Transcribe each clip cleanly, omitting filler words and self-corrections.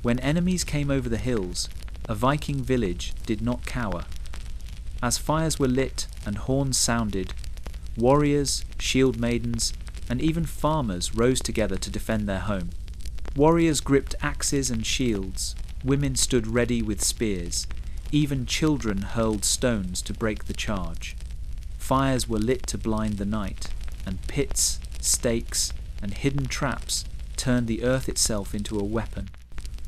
When enemies came over the hills, a Viking village did not cower. As fires were lit and horns sounded, warriors, shield maidens, and even farmers rose together to defend their home. Warriors gripped axes and shields, women stood ready with spears, even children hurled stones to break the charge. Fires were lit to blind the night, and pits, stakes, and hidden traps turned the earth itself into a weapon.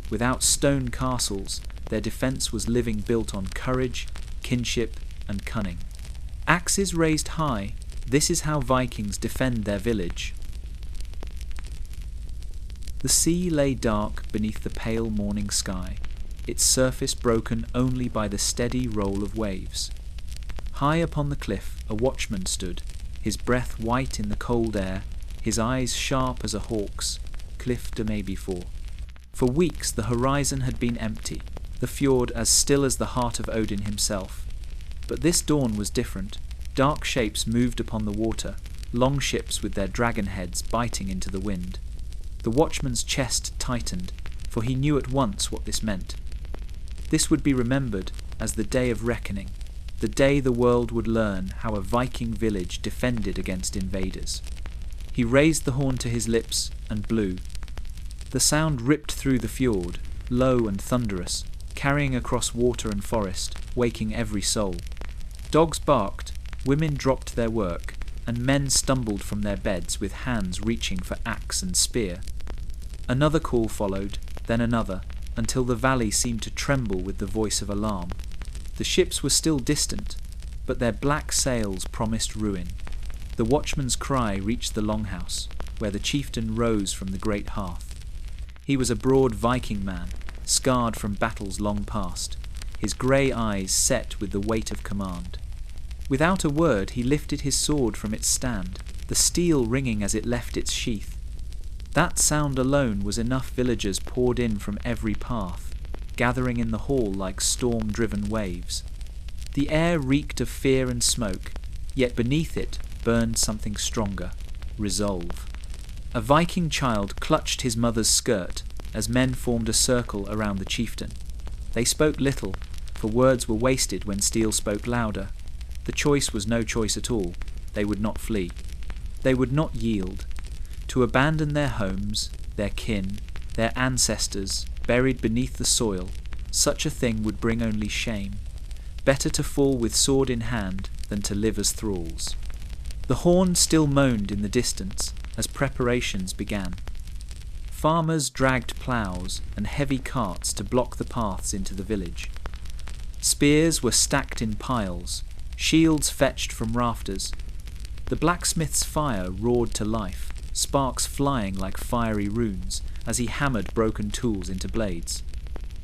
Without stone castles, their defense was living built on courage, kinship, and cunning. Axes raised high, this is how Vikings defend their village. The sea lay dark beneath the pale morning sky, its surface broken only by the steady roll of waves. High upon the cliff a watchman stood, his breath white in the cold air, his eyes sharp as a hawk's, cliff de May before. For weeks the horizon had been empty, the fjord as still as the heart of Odin himself. But this dawn was different. Dark shapes moved upon the water, long ships with their dragon heads biting into the wind. The watchman's chest tightened, for he knew at once what this meant. This would be remembered as the day of reckoning, the day the world would learn how a Viking village defended against invaders. He raised the horn to his lips and blew. The sound ripped through the fjord, low and thunderous, carrying across water and forest, waking every soul. Dogs barked, women dropped their work, and men stumbled from their beds with hands reaching for axe and spear. Another call followed, then another, until the valley seemed to tremble with the voice of alarm. The ships were still distant, but their black sails promised ruin. The watchman's cry reached the longhouse, where the chieftain rose from the great hearth. He was a broad Viking man, scarred from battles long past, his grey eyes set with the weight of command. Without a word he lifted his sword from its stand, the steel ringing as it left its sheath. That sound alone was enough villagers poured in from every path, gathering in the hall like storm-driven waves. The air reeked of fear and smoke, yet beneath it burned something stronger, resolve. A Viking child clutched his mother's skirt as men formed a circle around the chieftain. They spoke little, for words were wasted when steel spoke louder. The choice was no choice at all. They would not flee. They would not yield. To abandon their homes, their kin, their ancestors, buried beneath the soil, such a thing would bring only shame. Better to fall with sword in hand than to live as thralls. The horn still moaned in the distance as preparations began. Farmers dragged ploughs and heavy carts to block the paths into the village. Spears were stacked in piles, shields fetched from rafters. The blacksmith's fire roared to life, sparks flying like fiery runes as he hammered broken tools into blades.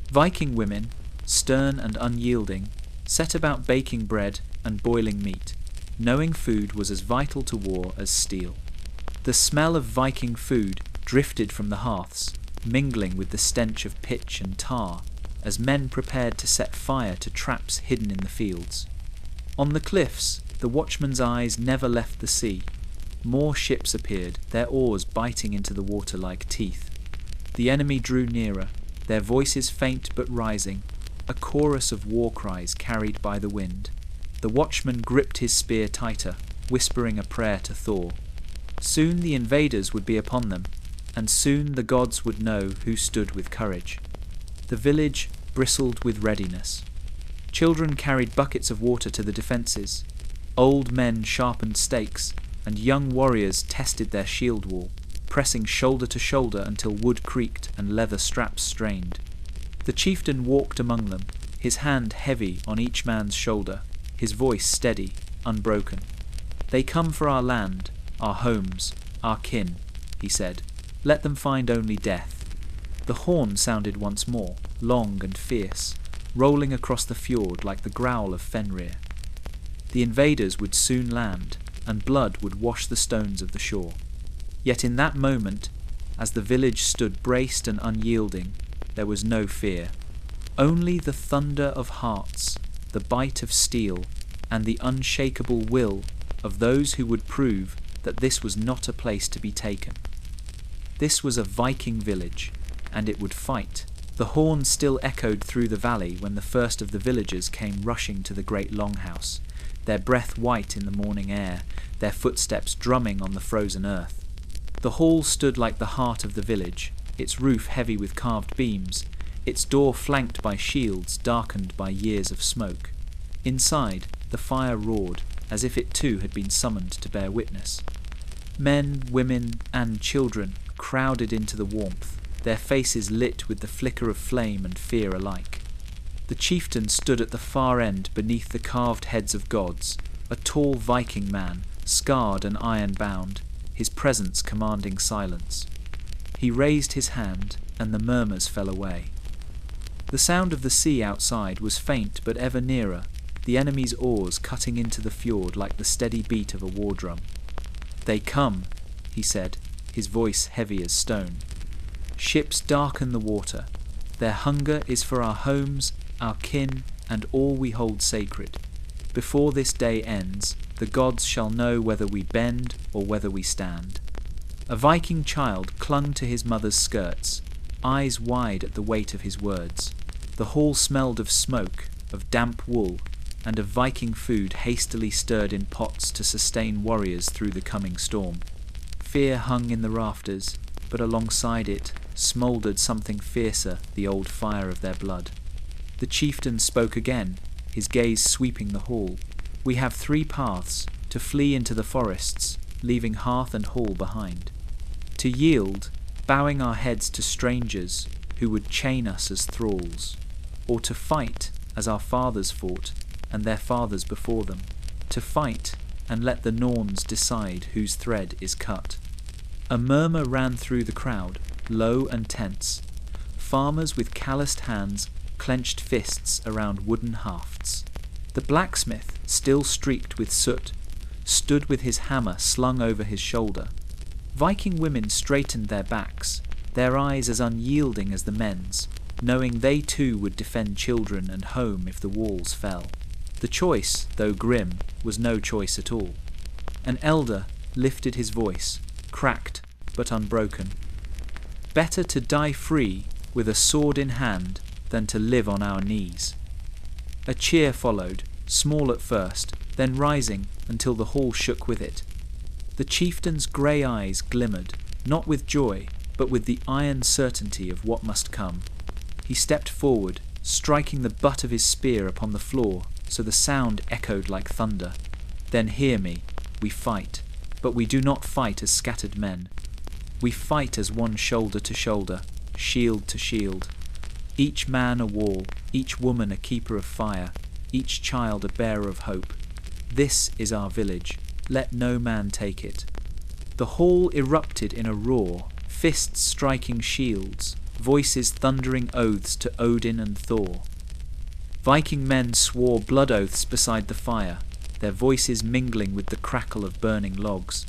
Viking women, stern and unyielding, set about baking bread and boiling meat, knowing food was as vital to war as steel. The smell of Viking food drifted from the hearths, mingling with the stench of pitch and tar, as men prepared to set fire to traps hidden in the fields. On the cliffs, the watchman's eyes never left the sea. More ships appeared, their oars biting into the water like teeth. The enemy drew nearer, their voices faint but rising, a chorus of war cries carried by the wind. The watchman gripped his spear tighter, whispering a prayer to Thor. Soon the invaders would be upon them, and soon the gods would know who stood with courage. The village bristled with readiness. Children carried buckets of water to the defences. Old men sharpened stakes, and young warriors tested their shield wall, pressing shoulder to shoulder until wood creaked and leather straps strained. The chieftain walked among them, his hand heavy on each man's shoulder, his voice steady, unbroken. "They come for our land, our homes, our kin," he said. "Let them find only death." The horn sounded once more, long and fierce, rolling across the fjord like the growl of Fenrir. The invaders would soon land, and blood would wash the stones of the shore. Yet in that moment, as the village stood braced and unyielding, there was no fear. Only the thunder of hearts, the bite of steel, and the unshakable will of those who would prove that this was not a place to be taken. This was a Viking village, and it would fight. The horn still echoed through the valley when the first of the villagers came rushing to the great longhouse, their breath white in the morning air, their footsteps drumming on the frozen earth. The hall stood like the heart of the village, its roof heavy with carved beams, its door flanked by shields darkened by years of smoke. Inside, the fire roared, as if it too had been summoned to bear witness. Men, women, and children crowded into the warmth, their faces lit with the flicker of flame and fear alike. The chieftain stood at the far end beneath the carved heads of gods, a tall Viking man, scarred and iron-bound, his presence commanding silence. He raised his hand, and the murmurs fell away. The sound of the sea outside was faint but ever nearer, the enemy's oars cutting into the fjord like the steady beat of a war drum. "They come," he said, his voice heavy as stone. "Ships darken the water. Their hunger is for our homes, our kin, and all we hold sacred. Before this day ends, the gods shall know whether we bend or whether we stand." A Viking child clung to his mother's skirts, eyes wide at the weight of his words. The hall smelled of smoke, of damp wool, and of Viking food hastily stirred in pots to sustain warriors through the coming storm. Fear hung in the rafters, but alongside it smouldered something fiercer, the old fire of their blood. The chieftain spoke again, his gaze sweeping the hall. "We have 3 paths: to flee into the forests, leaving hearth and hall behind; to yield, bowing our heads to strangers who would chain us as thralls; or to fight as our fathers fought, and their fathers before them; to fight and let the Norns decide whose thread is cut." A murmur ran through the crowd, low and tense. Farmers with calloused hands clenched fists around wooden hafts. The blacksmith, still streaked with soot, stood with his hammer slung over his shoulder. Viking women straightened their backs, their eyes as unyielding as the men's, knowing they too would defend children and home if the walls fell. The choice, though grim, was no choice at all. An elder lifted his voice, cracked but unbroken. "Better to die free, with a sword in hand, than to live on our knees." A cheer followed, small at first, then rising until the hall shook with it. The chieftain's grey eyes glimmered, not with joy, but with the iron certainty of what must come. He stepped forward, striking the butt of his spear upon the floor so the sound echoed like thunder. "Then hear me, we fight, but we do not fight as scattered men. We fight as one shoulder to shoulder, shield to shield. Each man a wall, each woman a keeper of fire, each child a bearer of hope. This is our village, let no man take it." The hall erupted in a roar, fists striking shields, voices thundering oaths to Odin and Thor. Viking men swore blood oaths beside the fire, their voices mingling with the crackle of burning logs.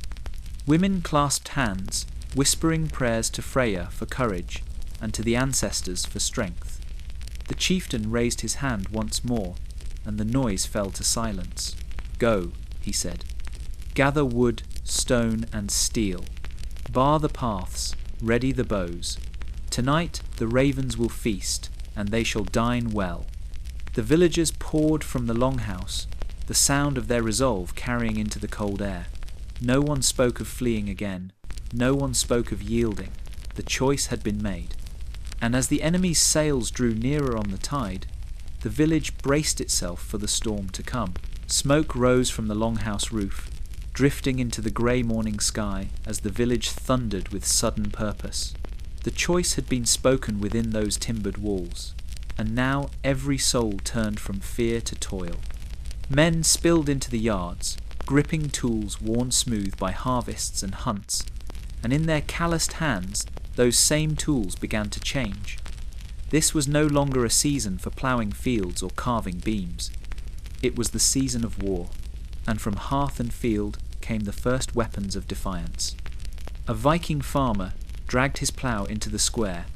Women clasped hands, whispering prayers to Freya for courage, and to the ancestors for strength. The chieftain raised his hand once more, and the noise fell to silence. "Go," he said. "Gather wood, stone, and steel. Bar the paths, ready the bows. Tonight the ravens will feast, and they shall dine well." The villagers poured from the longhouse, the sound of their resolve carrying into the cold air. No one spoke of fleeing again. No one spoke of yielding. The choice had been made. And as the enemy's sails drew nearer on the tide, the village braced itself for the storm to come. Smoke rose from the longhouse roof, drifting into the grey morning sky as the village thundered with sudden purpose. The choice had been spoken within those timbered walls, and now every soul turned from fear to toil. Men spilled into the yards, gripping tools worn smooth by harvests and hunts, and in their calloused hands those same tools began to change. This was no longer a season for ploughing fields or carving beams. It was the season of war, and from hearth and field came the first weapons of defiance. A Viking farmer dragged his plough into the square,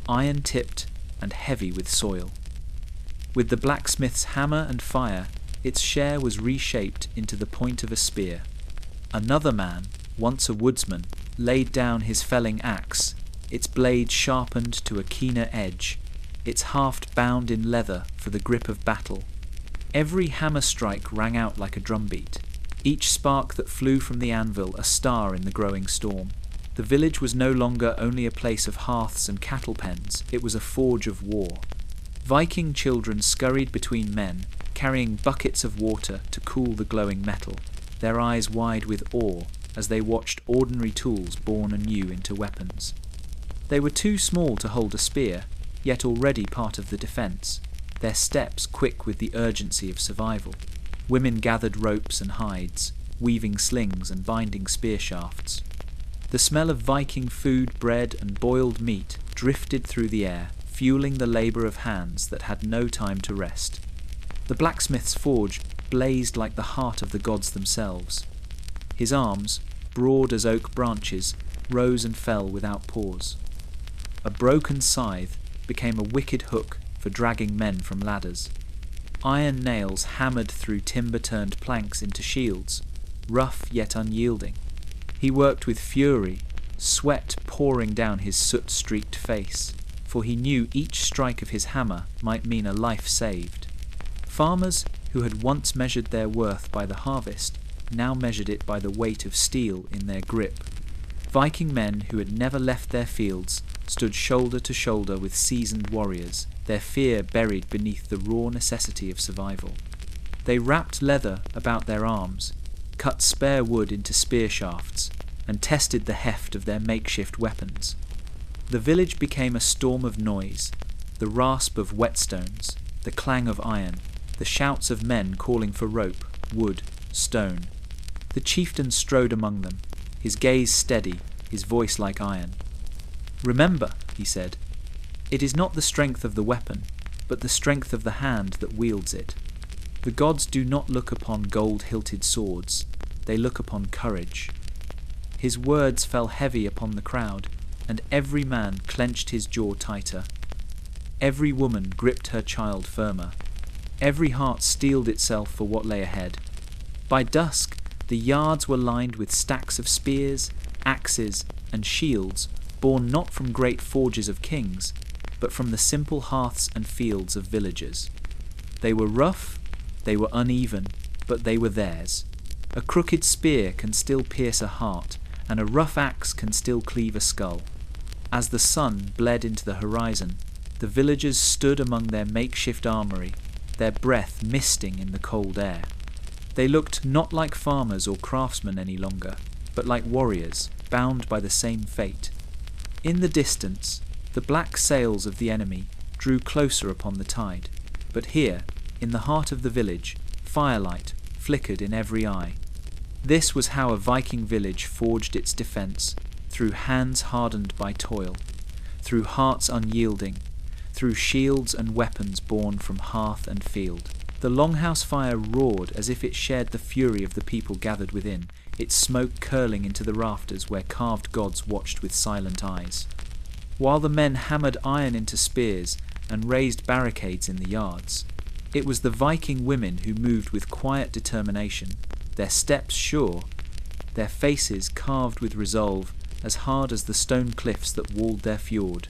iron-tipped and heavy with soil. With the blacksmith's hammer and fire, its share was reshaped into the point of a spear. Another man, once a woodsman, laid down his felling axe, its blade sharpened to a keener edge. its haft bound in leather for the grip of battle. Every hammer strike rang out like a drumbeat, each spark that flew from the anvil a star in the growing storm. The village was no longer only a place of hearths and cattle pens, it was a forge of war. Viking children scurried between men, carrying buckets of water to cool the glowing metal, their eyes wide with awe as they watched ordinary tools born anew into weapons. They were too small to hold a spear, yet already part of the defence, their steps quick with the urgency of survival. Women gathered ropes and hides, weaving slings and binding spear shafts. The smell of Viking food, bread and boiled meat drifted through the air, fueling the labour of hands that had no time to rest. The blacksmith's forge blazed like the heart of the gods themselves. His arms, broad as oak branches, rose and fell without pause. A broken scythe became a wicked hook for dragging men from ladders. Iron nails hammered through timber-turned planks into shields, rough yet unyielding. He worked with fury, sweat pouring down his soot-streaked face, for he knew each strike of his hammer might mean a life saved. Farmers who had once measured their worth by the harvest now measured it by the weight of steel in their grip. Viking men who had never left their fields stood shoulder to shoulder with seasoned warriors, their fear buried beneath the raw necessity of survival. They wrapped leather about their arms, cut spare wood into spear shafts, and tested the heft of their makeshift weapons. The village became a storm of noise, the rasp of whetstones, the clang of iron, the shouts of men calling for rope, wood, stone. The chieftain strode among them, his gaze steady, his voice like iron. "Remember," he said, "it is not the strength of the weapon, but the strength of the hand that wields it. The gods do not look upon gold-hilted swords, they look upon courage." His words fell heavy upon the crowd, and every man clenched his jaw tighter. Every woman gripped her child firmer. Every heart steeled itself for what lay ahead. By dusk, the yards were lined with stacks of spears, axes, and shields, born not from great forges of kings, but from the simple hearths and fields of villagers. They were rough, they were uneven, but they were theirs. A crooked spear can still pierce a heart, and a rough axe can still cleave a skull. As the sun bled into the horizon, the villagers stood among their makeshift armoury, their breath misting in the cold air. They looked not like farmers or craftsmen any longer, but like warriors, bound by the same fate. In the distance, the black sails of the enemy drew closer upon the tide, but here, in the heart of the village, firelight flickered in every eye. This was how a Viking village forged its defence, through hands hardened by toil, through hearts unyielding, through shields and weapons born from hearth and field. The longhouse fire roared as if it shared the fury of the people gathered within, its smoke curling into the rafters where carved gods watched with silent eyes. While the men hammered iron into spears and raised barricades in the yards, it was the Viking women who moved with quiet determination, their steps sure, their faces carved with resolve as hard as the stone cliffs that walled their fjord.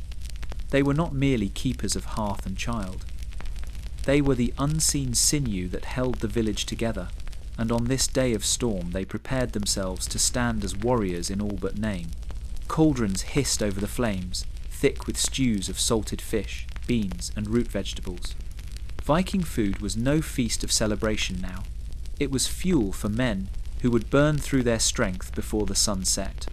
They were not merely keepers of hearth and child. They were the unseen sinew that held the village together, and on this day of storm they prepared themselves to stand as warriors in all but name. Cauldrons hissed over the flames, thick with stews of salted fish, beans, and root vegetables. Viking food was no feast of celebration now. It was fuel for men who would burn through their strength before the sun set.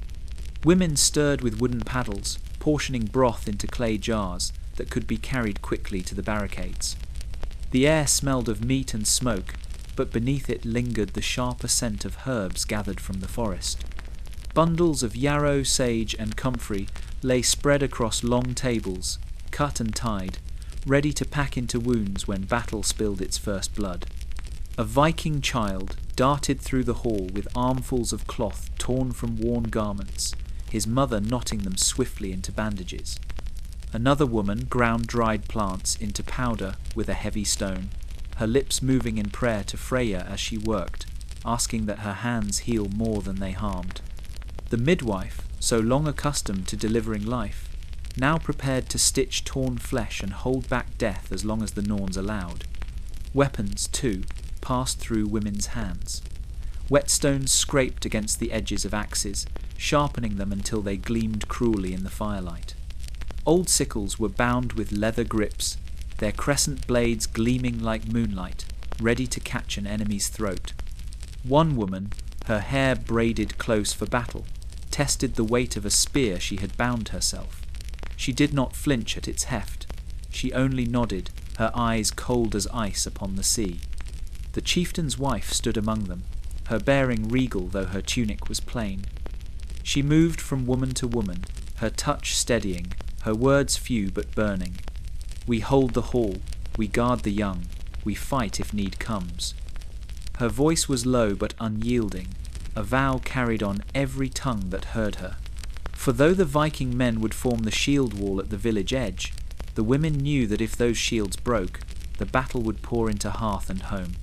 Women stirred with wooden paddles, portioning broth into clay jars that could be carried quickly to the barricades. The air smelled of meat and smoke, but beneath it lingered the sharper scent of herbs gathered from the forest. Bundles of yarrow, sage, and comfrey lay spread across long tables, cut and tied, ready to pack into wounds when battle spilled its first blood. A Viking child darted through the hall with armfuls of cloth torn from worn garments, his mother knotting them swiftly into bandages. Another woman ground dried plants into powder with a heavy stone, her lips moving in prayer to Freya as she worked, asking that her hands heal more than they harmed. The midwife, so long accustomed to delivering life, now prepared to stitch torn flesh and hold back death as long as the Norns allowed. Weapons, too, passed through women's hands. Whetstones scraped against the edges of axes, sharpening them until they gleamed cruelly in the firelight. Old sickles were bound with leather grips, their crescent blades gleaming like moonlight, ready to catch an enemy's throat. One woman, her hair braided close for battle, tested the weight of a spear she had bound herself. She did not flinch at its heft. She only nodded, her eyes cold as ice upon the sea. The chieftain's wife stood among them, her bearing regal though her tunic was plain. She moved from woman to woman, her touch steadying, her words few but burning. We hold the hall, we guard the young, we fight if need comes. Her voice was low but unyielding, a vow carried on every tongue that heard her. For though the Viking men would form the shield wall at the village edge, the women knew that if those shields broke, the battle would pour into hearth and home.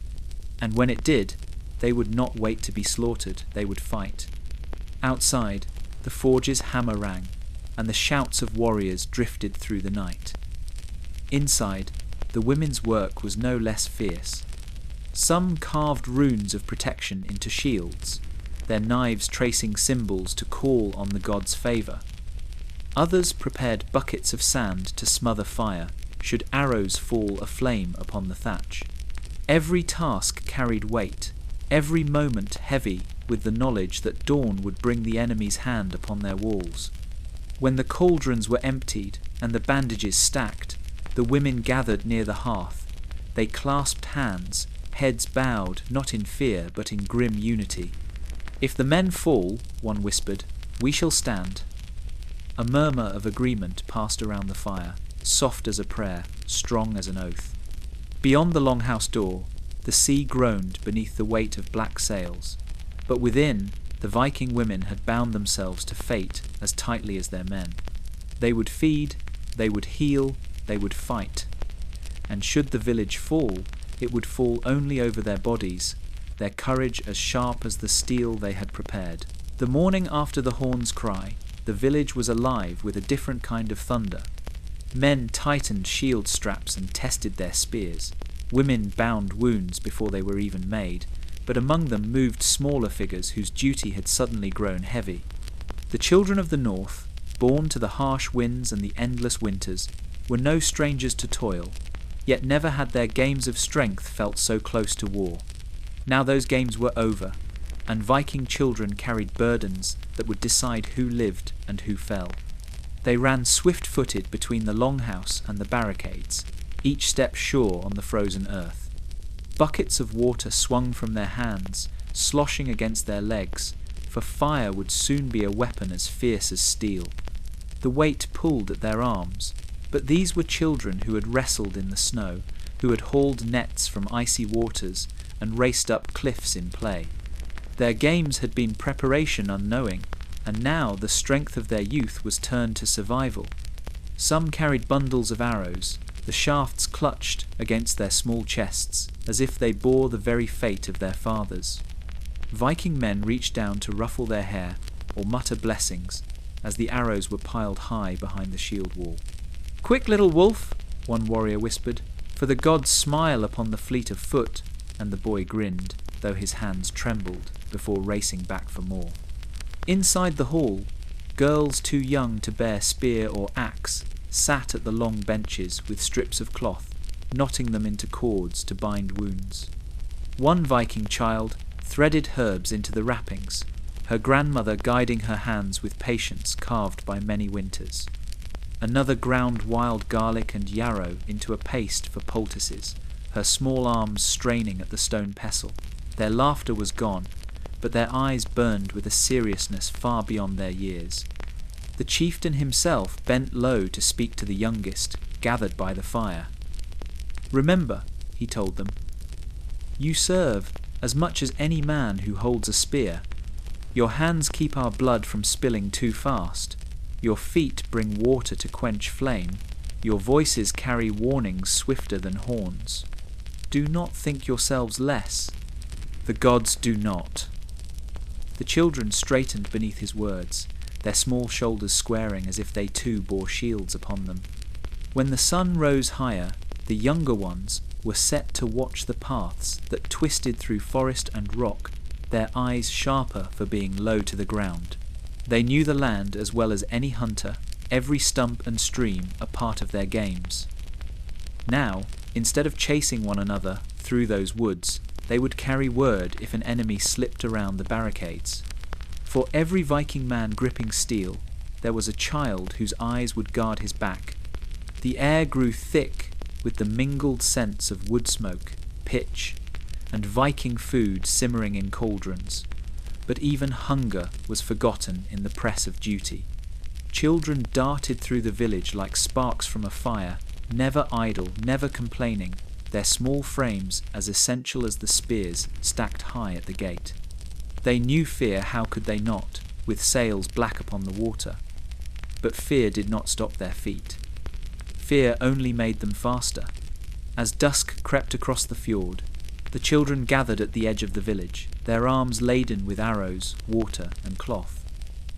And when it did, they would not wait to be slaughtered, they would fight. Outside, the forge's hammer rang, and the shouts of warriors drifted through the night. Inside, the women's work was no less fierce. Some carved runes of protection into shields, their knives tracing symbols to call on the gods' favour. Others prepared buckets of sand to smother fire, should arrows fall aflame upon the thatch. Every task carried weight, every moment heavy with the knowledge that dawn would bring the enemy's hand upon their walls. When the cauldrons were emptied and the bandages stacked, the women gathered near the hearth. They clasped hands, heads bowed, not in fear but in grim unity. "If the men fall," one whispered, "we shall stand." A murmur of agreement passed around the fire, soft as a prayer, strong as an oath. Beyond the longhouse door, the sea groaned beneath the weight of black sails, but within, the Viking women had bound themselves to fate as tightly as their men. They would feed, they would heal, they would fight. And should the village fall, it would fall only over their bodies, their courage as sharp as the steel they had prepared. The morning after the horn's cry, the village was alive with a different kind of thunder. Men tightened shield straps and tested their spears. Women bound wounds before they were even made, but among them moved smaller figures whose duty had suddenly grown heavy. The children of the north, born to the harsh winds and the endless winters, were no strangers to toil, yet never had their games of strength felt so close to war. Now those games were over, and Viking children carried burdens that would decide who lived and who fell. They ran swift-footed between the longhouse and the barricades, each step sure on the frozen earth. Buckets of water swung from their hands, sloshing against their legs, for fire would soon be a weapon as fierce as steel. The weight pulled at their arms, but these were children who had wrestled in the snow, who had hauled nets from icy waters and raced up cliffs in play. Their games had been preparation unknowing, and now the strength of their youth was turned to survival. Some carried bundles of arrows, the shafts clutched against their small chests, as if they bore the very fate of their fathers. Viking men reached down to ruffle their hair or mutter blessings as the arrows were piled high behind the shield wall. "Quick, little wolf," one warrior whispered, "for the gods smile upon the fleet of foot," and the boy grinned, though his hands trembled, before racing back for more. Inside the hall, girls too young to bear spear or axe sat at the long benches with strips of cloth, knotting them into cords to bind wounds. One Viking child threaded herbs into the wrappings, her grandmother guiding her hands with patience carved by many winters. Another ground wild garlic and yarrow into a paste for poultices, her small arms straining at the stone pestle. Their laughter was gone, but their eyes burned with a seriousness far beyond their years. The chieftain himself bent low to speak to the youngest, gathered by the fire. "Remember," he told them, "you serve as much as any man who holds a spear. Your hands keep our blood from spilling too fast. Your feet bring water to quench flame. Your voices carry warnings swifter than horns. Do not think yourselves less. The gods do not." The children straightened beneath his words, their small shoulders squaring as if they too bore shields upon them. When the sun rose higher, the younger ones were set to watch the paths that twisted through forest and rock, their eyes sharper for being low to the ground. They knew the land as well as any hunter, every stump and stream a part of their games. Now, instead of chasing one another through those woods, they would carry word if an enemy slipped around the barricades. For every Viking man gripping steel, there was a child whose eyes would guard his back. The air grew thick with the mingled scents of wood smoke, pitch, and Viking food simmering in cauldrons. But even hunger was forgotten in the press of duty. Children darted through the village like sparks from a fire, never idle, never complaining, their small frames as essential as the spears stacked high at the gate. They knew fear, how could they not, with sails black upon the water? But fear did not stop their feet. Fear only made them faster. As dusk crept across the fjord, the children gathered at the edge of the village, their arms laden with arrows, water, and cloth.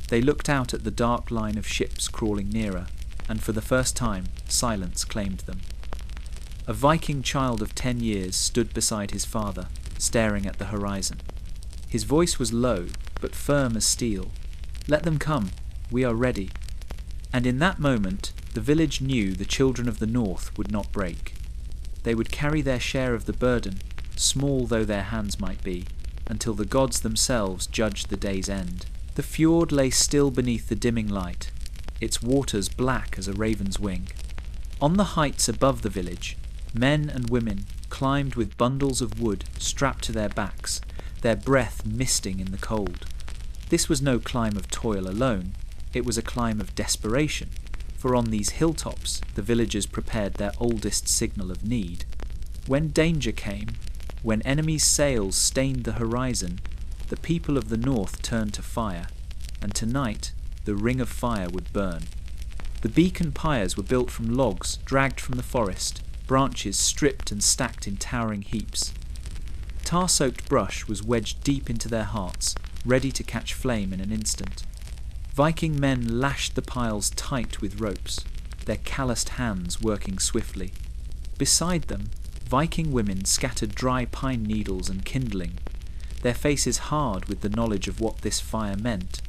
They looked out at the dark line of ships crawling nearer, and for the first time, silence claimed them. A Viking child of 10 years stood beside his father, staring at the horizon. His voice was low, but firm as steel. "Let them come, we are ready." And in that moment, the village knew the children of the north would not break. They would carry their share of the burden, small though their hands might be, until the gods themselves judged the day's end. The fjord lay still beneath the dimming light, its waters black as a raven's wing. On the heights above the village, men and women climbed with bundles of wood strapped to their backs, their breath misting in the cold. This was no climb of toil alone, it was a climb of desperation, for on these hilltops the villagers prepared their oldest signal of need. When danger came, when enemies' sails stained the horizon, the people of the north turned to fire, and tonight the ring of fire would burn. The beacon pyres were built from logs dragged from the forest, branches stripped and stacked in towering heaps. Tar-soaked brush was wedged deep into their hearts, ready to catch flame in an instant. Viking men lashed the piles tight with ropes, their calloused hands working swiftly. Beside them, Viking women scattered dry pine needles and kindling, their faces hard with the knowledge of what this fire meant.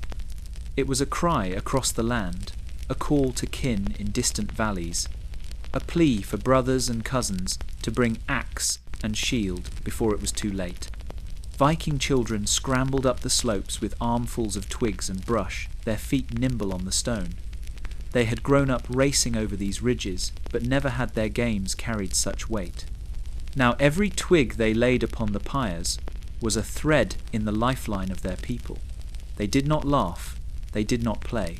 It was a cry across the land, a call to kin in distant valleys, a plea for brothers and cousins to bring axe and shield before it was too late. Viking children scrambled up the slopes with armfuls of twigs and brush, their feet nimble on the stone. They had grown up racing over these ridges, but never had their games carried such weight. Now every twig they laid upon the pyres was a thread in the lifeline of their people. They did not laugh, they did not play.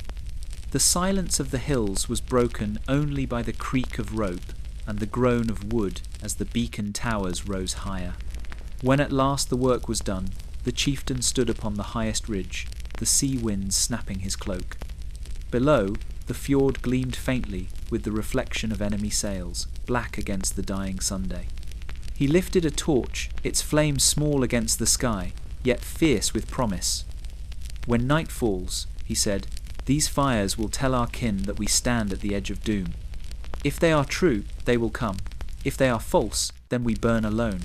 The silence of the hills was broken only by the creak of rope and the groan of wood as the beacon towers rose higher. When at last the work was done, the chieftain stood upon the highest ridge, the sea wind snapping his cloak. Below, the fjord gleamed faintly with the reflection of enemy sails, black against the dying Sunday. He lifted a torch, its flame small against the sky, yet fierce with promise. "When night falls," he said, "these fires will tell our kin that we stand at the edge of doom. If they are true, they will come. If they are false, then we burn alone."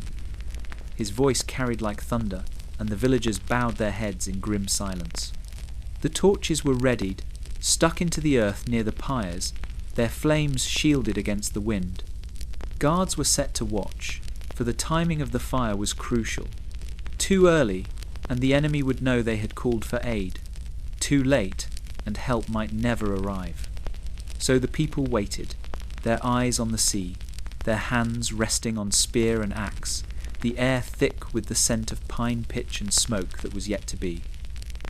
His voice carried like thunder, and the villagers bowed their heads in grim silence. The torches were readied, stuck into the earth near the pyres, their flames shielded against the wind. Guards were set to watch, for the timing of the fire was crucial. Too early, and the enemy would know they had called for aid. Too late, and help might never arrive. So the people waited, their eyes on the sea, their hands resting on spear and axe, the air thick with the scent of pine pitch and smoke that was yet to be.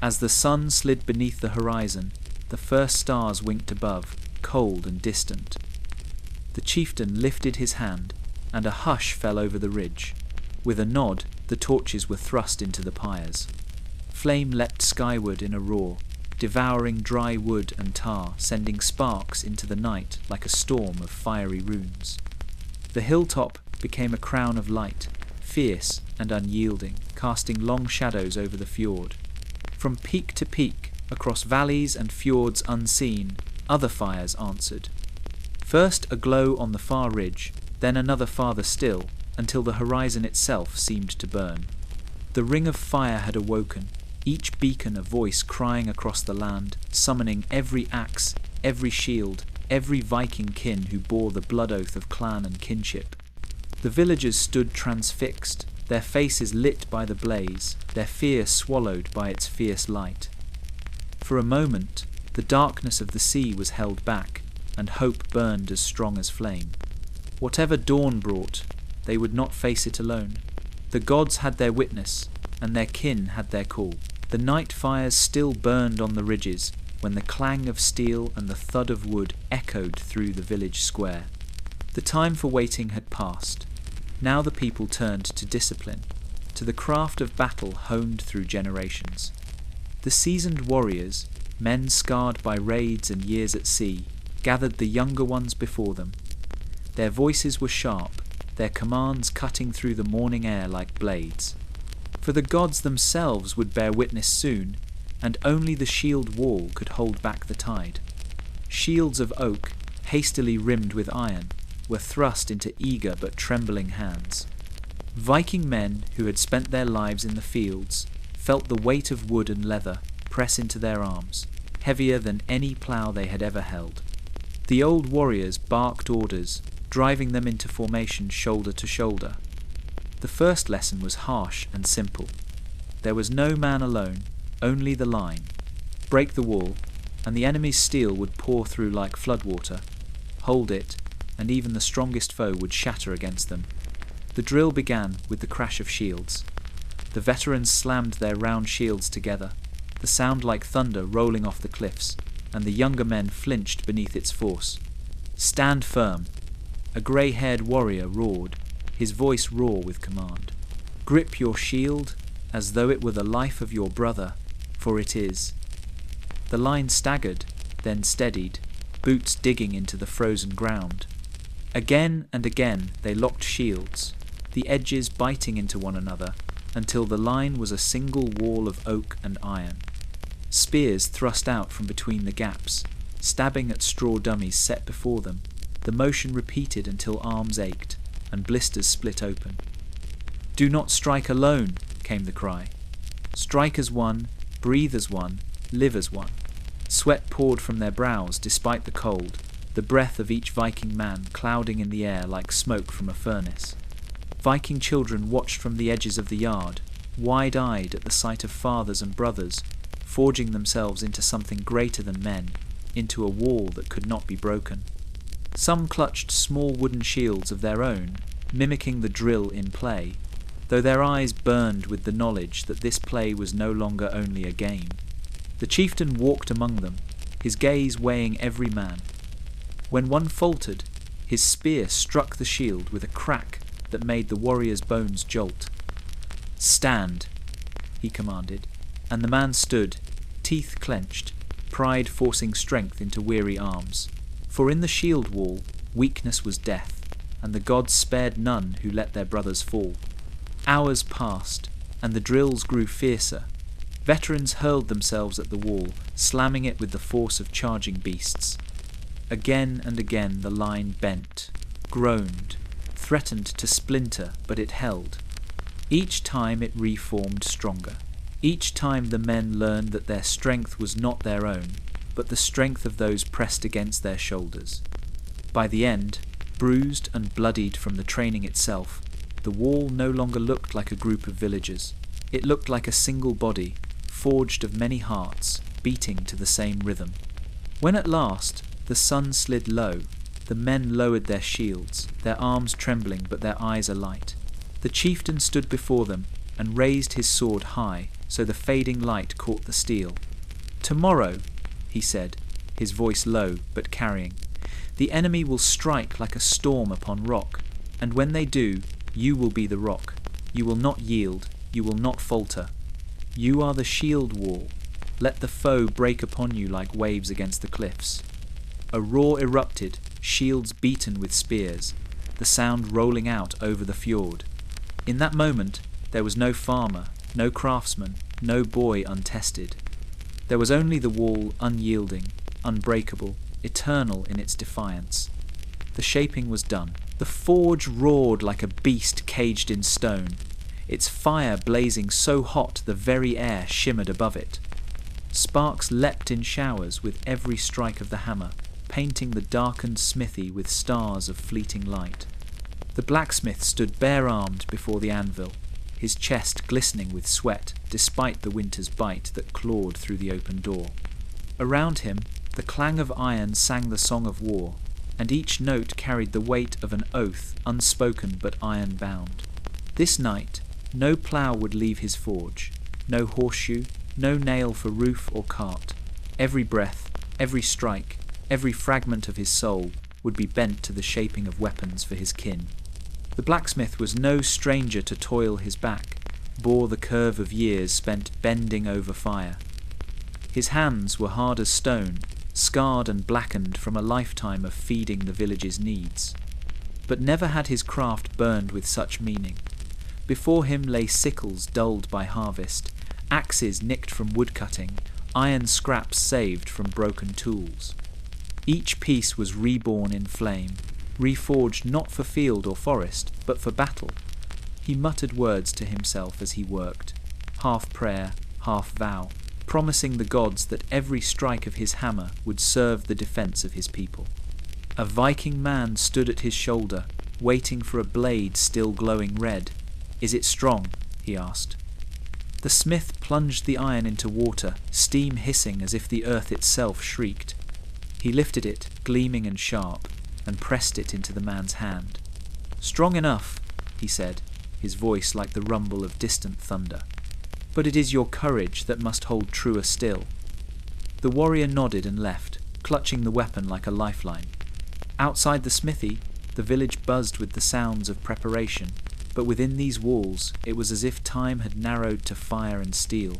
As the sun slid beneath the horizon, the first stars winked above, cold and distant. The chieftain lifted his hand, and a hush fell over the ridge. With a nod, the torches were thrust into the pyres. Flame leapt skyward in a roar, devouring dry wood and tar, sending sparks into the night like a storm of fiery runes. The hilltop became a crown of light, fierce and unyielding, casting long shadows over the fjord. From peak to peak, Across valleys and fjords unseen, other fires answered. First a glow on the far ridge, then another farther still, until the horizon itself seemed to burn. The ring of fire had awoken, each beacon a voice crying across the land, summoning every axe, every shield, every Viking kin who bore the blood oath of clan and kinship. The villagers stood transfixed, their faces lit by the blaze, their fear swallowed by its fierce light. For a moment, the darkness of the sea was held back, and hope burned as strong as flame. Whatever dawn brought, they would not face it alone. The gods had their witness, and their kin had their call. The night fires still burned on the ridges, when the clang of steel and the thud of wood echoed through the village square. The time for waiting had passed. Now the people turned to discipline, to the craft of battle honed through generations. The seasoned warriors, men scarred by raids and years at sea, gathered the younger ones before them. Their voices were sharp, their commands cutting through the morning air like blades. For the gods themselves would bear witness soon, and only the shield wall could hold back the tide. Shields of oak, hastily rimmed with iron, were thrust into eager but trembling hands. Viking men who had spent their lives in the fields felt the weight of wood and leather press into their arms, heavier than any plough they had ever held. The old warriors barked orders, driving them into formation shoulder to shoulder. The first lesson was harsh and simple. There was no man alone, only the line. Break the wall, and the enemy's steel would pour through like floodwater. Hold it, and even the strongest foe would shatter against them. The drill began with the crash of shields. The veterans slammed their round shields together, the sound like thunder rolling off the cliffs, and the younger men flinched beneath its force. "Stand firm!" A grey-haired warrior roared, his voice raw with command. "Grip your shield as though it were the life of your brother, for it is." The line staggered, then steadied, boots digging into the frozen ground. Again and again they locked shields, the edges biting into one another, until the line was a single wall of oak and iron. Spears thrust out from between the gaps, stabbing at straw dummies set before them. The motion repeated until arms ached, and blisters split open. "Do not strike alone," came the cry. "Strike as one, breathe as one, live as one." Sweat poured from their brows despite the cold, the breath of each Viking man clouding in the air like smoke from a furnace. Viking children watched from the edges of the yard, wide-eyed at the sight of fathers and brothers, forging themselves into something greater than men, into a wall that could not be broken. Some clutched small wooden shields of their own, mimicking the drill in play, though their eyes burned with the knowledge that this play was no longer only a game. The chieftain walked among them, his gaze weighing every man. When one faltered, his spear struck the shield with a crack that made the warrior's bones jolt. "Stand," he commanded, and the man stood, teeth clenched, pride forcing strength into weary arms. For in the shield wall, weakness was death, and the gods spared none who let their brothers fall. Hours passed, and the drills grew fiercer. Veterans hurled themselves at the wall, slamming it with the force of charging beasts. Again and again the line bent, groaned, threatened to splinter, but it held. Each time it reformed stronger. Each time the men learned that their strength was not their own, but the strength of those pressed against their shoulders. By the end, bruised and bloodied from the training itself, the wall no longer looked like a group of villagers. It looked like a single body, forged of many hearts, beating to the same rhythm. When at last the sun slid low, the men lowered their shields, their arms trembling but their eyes alight. The chieftain stood before them and raised his sword high so the fading light caught the steel. "Tomorrow," he said, his voice low but carrying, "the enemy will strike like a storm upon rock, and when they do, you will be the rock. You will not yield, you will not falter. You are the shield wall. Let the foe break upon you like waves against the cliffs." A roar erupted, shields beaten with spears, the sound rolling out over the fjord. In that moment, there was no farmer, no craftsman, no boy untested. There was only the wall, unyielding, unbreakable, eternal in its defiance. The shaping was done. The forge roared like a beast caged in stone, its fire blazing so hot the very air shimmered above it. Sparks leapt in showers with every strike of the hammer, painting the darkened smithy with stars of fleeting light. The blacksmith stood bare-armed before the anvil, his chest glistening with sweat despite the winter's bite that clawed through the open door. Around him, the clang of iron sang the song of war, and each note carried the weight of an oath unspoken but iron-bound. This night, no plough would leave his forge, no horseshoe, no nail for roof or cart. Every breath, every strike, every fragment of his soul would be bent to the shaping of weapons for his kin. The blacksmith was no stranger to toil. His back bore the curve of years spent bending over fire. His hands were hard as stone, scarred and blackened from a lifetime of feeding the village's needs. But never had his craft burned with such meaning. Before him lay sickles dulled by harvest, axes nicked from woodcutting, iron scraps saved from broken tools. Each piece was reborn in flame, reforged not for field or forest, but for battle. He muttered words to himself as he worked, half prayer, half vow, promising the gods that every strike of his hammer would serve the defence of his people. A Viking man stood at his shoulder, waiting for a blade still glowing red. "Is it strong?" he asked. The smith plunged the iron into water, steam hissing as if the earth itself shrieked. He lifted it, gleaming and sharp, and pressed it into the man's hand. "Strong enough," he said, his voice like the rumble of distant thunder. "But it is your courage that must hold truer still." The warrior nodded and left, clutching the weapon like a lifeline. Outside the smithy, the village buzzed with the sounds of preparation, but within these walls it was as if time had narrowed to fire and steel.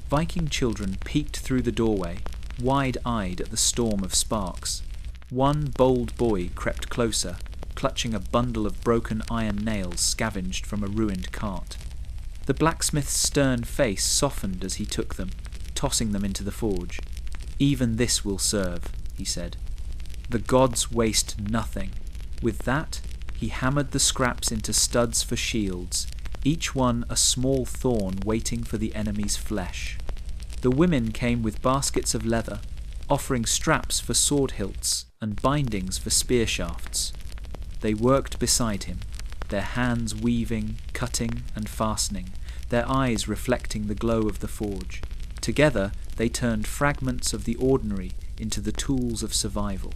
Viking children peeked through the doorway, wide-eyed at the storm of sparks. One bold boy crept closer, clutching a bundle of broken iron nails scavenged from a ruined cart. The blacksmith's stern face softened as he took them, tossing them into the forge. "Even this will serve," he said. "The gods waste nothing." With that, he hammered the scraps into studs for shields, each one a small thorn waiting for the enemy's flesh. The women came with baskets of leather, offering straps for sword hilts and bindings for spear shafts. They worked beside him, their hands weaving, cutting and fastening, their eyes reflecting the glow of the forge. Together they turned fragments of the ordinary into the tools of survival.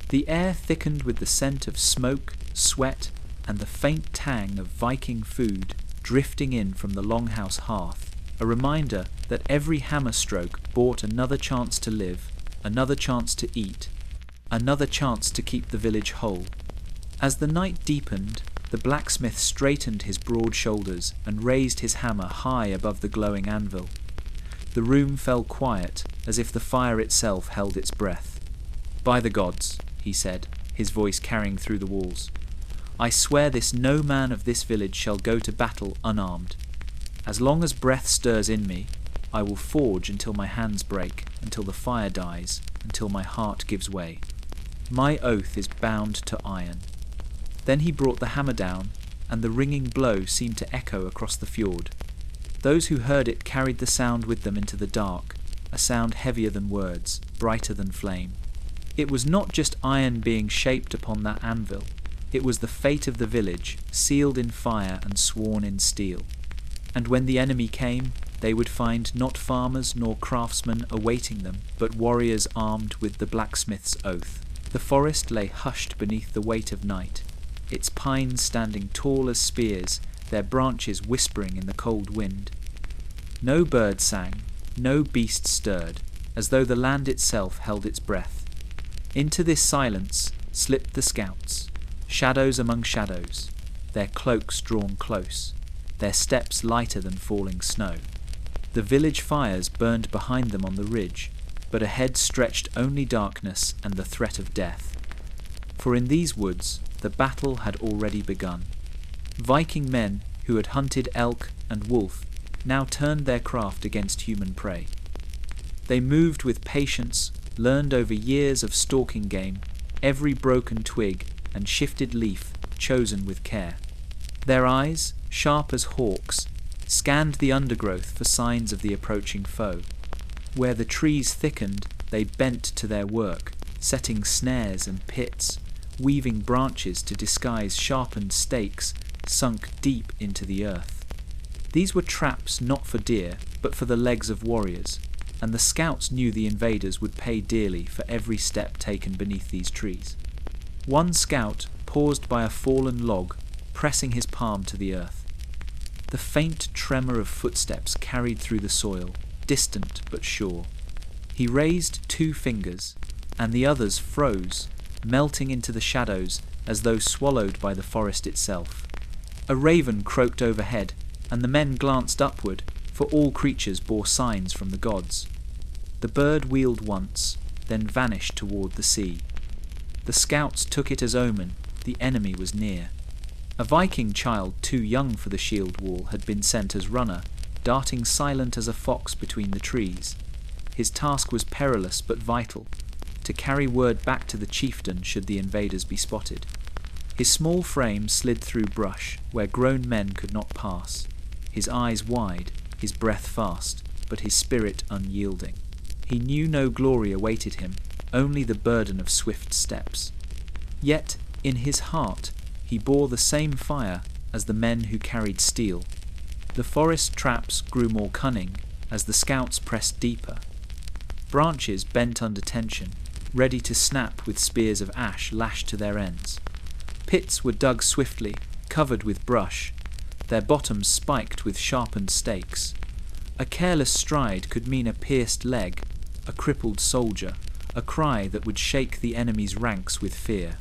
The air thickened with the scent of smoke, sweat, and the faint tang of Viking food drifting in from the longhouse hearth, a reminder that every hammer stroke brought another chance to live, another chance to eat, another chance to keep the village whole. As the night deepened, the blacksmith straightened his broad shoulders and raised his hammer high above the glowing anvil. The room fell quiet, as if the fire itself held its breath. "By the gods," he said, his voice carrying through the walls, "I swear this no man of this village shall go to battle unarmed. As long as breath stirs in me, I will forge until my hands break, until the fire dies, until my heart gives way. My oath is bound to iron." Then he brought the hammer down, and the ringing blow seemed to echo across the fjord. Those who heard it carried the sound with them into the dark, a sound heavier than words, brighter than flame. It was not just iron being shaped upon that anvil. It was the fate of the village, sealed in fire and sworn in steel. And when the enemy came, they would find not farmers nor craftsmen awaiting them, but warriors armed with the blacksmith's oath. The forest lay hushed beneath the weight of night, its pines standing tall as spears, their branches whispering in the cold wind. No bird sang, no beast stirred, as though the land itself held its breath. Into this silence slipped the scouts, shadows among shadows, their cloaks drawn close, their steps lighter than falling snow. The village fires burned behind them on the ridge, but ahead stretched only darkness and the threat of death. For in these woods the battle had already begun. Viking men who had hunted elk and wolf now turned their craft against human prey. They moved with patience, learned over years of stalking game, every broken twig and shifted leaf chosen with care. Their eyes, sharp as hawks, scanned the undergrowth for signs of the approaching foe. Where the trees thickened, they bent to their work, setting snares and pits, weaving branches to disguise sharpened stakes sunk deep into the earth. These were traps not for deer, but for the legs of warriors, and the scouts knew the invaders would pay dearly for every step taken beneath these trees. One scout paused by a fallen log, pressing his palm to the earth. The faint tremor of footsteps carried through the soil, distant but sure. He raised 2 fingers, and the others froze, melting into the shadows as though swallowed by the forest itself. A raven croaked overhead, and the men glanced upward, for all creatures bore signs from the gods. The bird wheeled once, then vanished toward the sea. The scouts took it as omen the enemy was near. A Viking child too young for the shield wall had been sent as runner, darting silent as a fox between the trees. His task was perilous but vital, to carry word back to the chieftain should the invaders be spotted. His small frame slid through brush where grown men could not pass, his eyes wide, his breath fast, but his spirit unyielding. He knew no glory awaited him, only the burden of swift steps. Yet, in his heart, he bore the same fire as the men who carried steel. The forest traps grew more cunning as the scouts pressed deeper. Branches bent under tension, ready to snap with spears of ash lashed to their ends. Pits were dug swiftly, covered with brush, their bottoms spiked with sharpened stakes. A careless stride could mean a pierced leg, a crippled soldier, a cry that would shake the enemy's ranks with fear.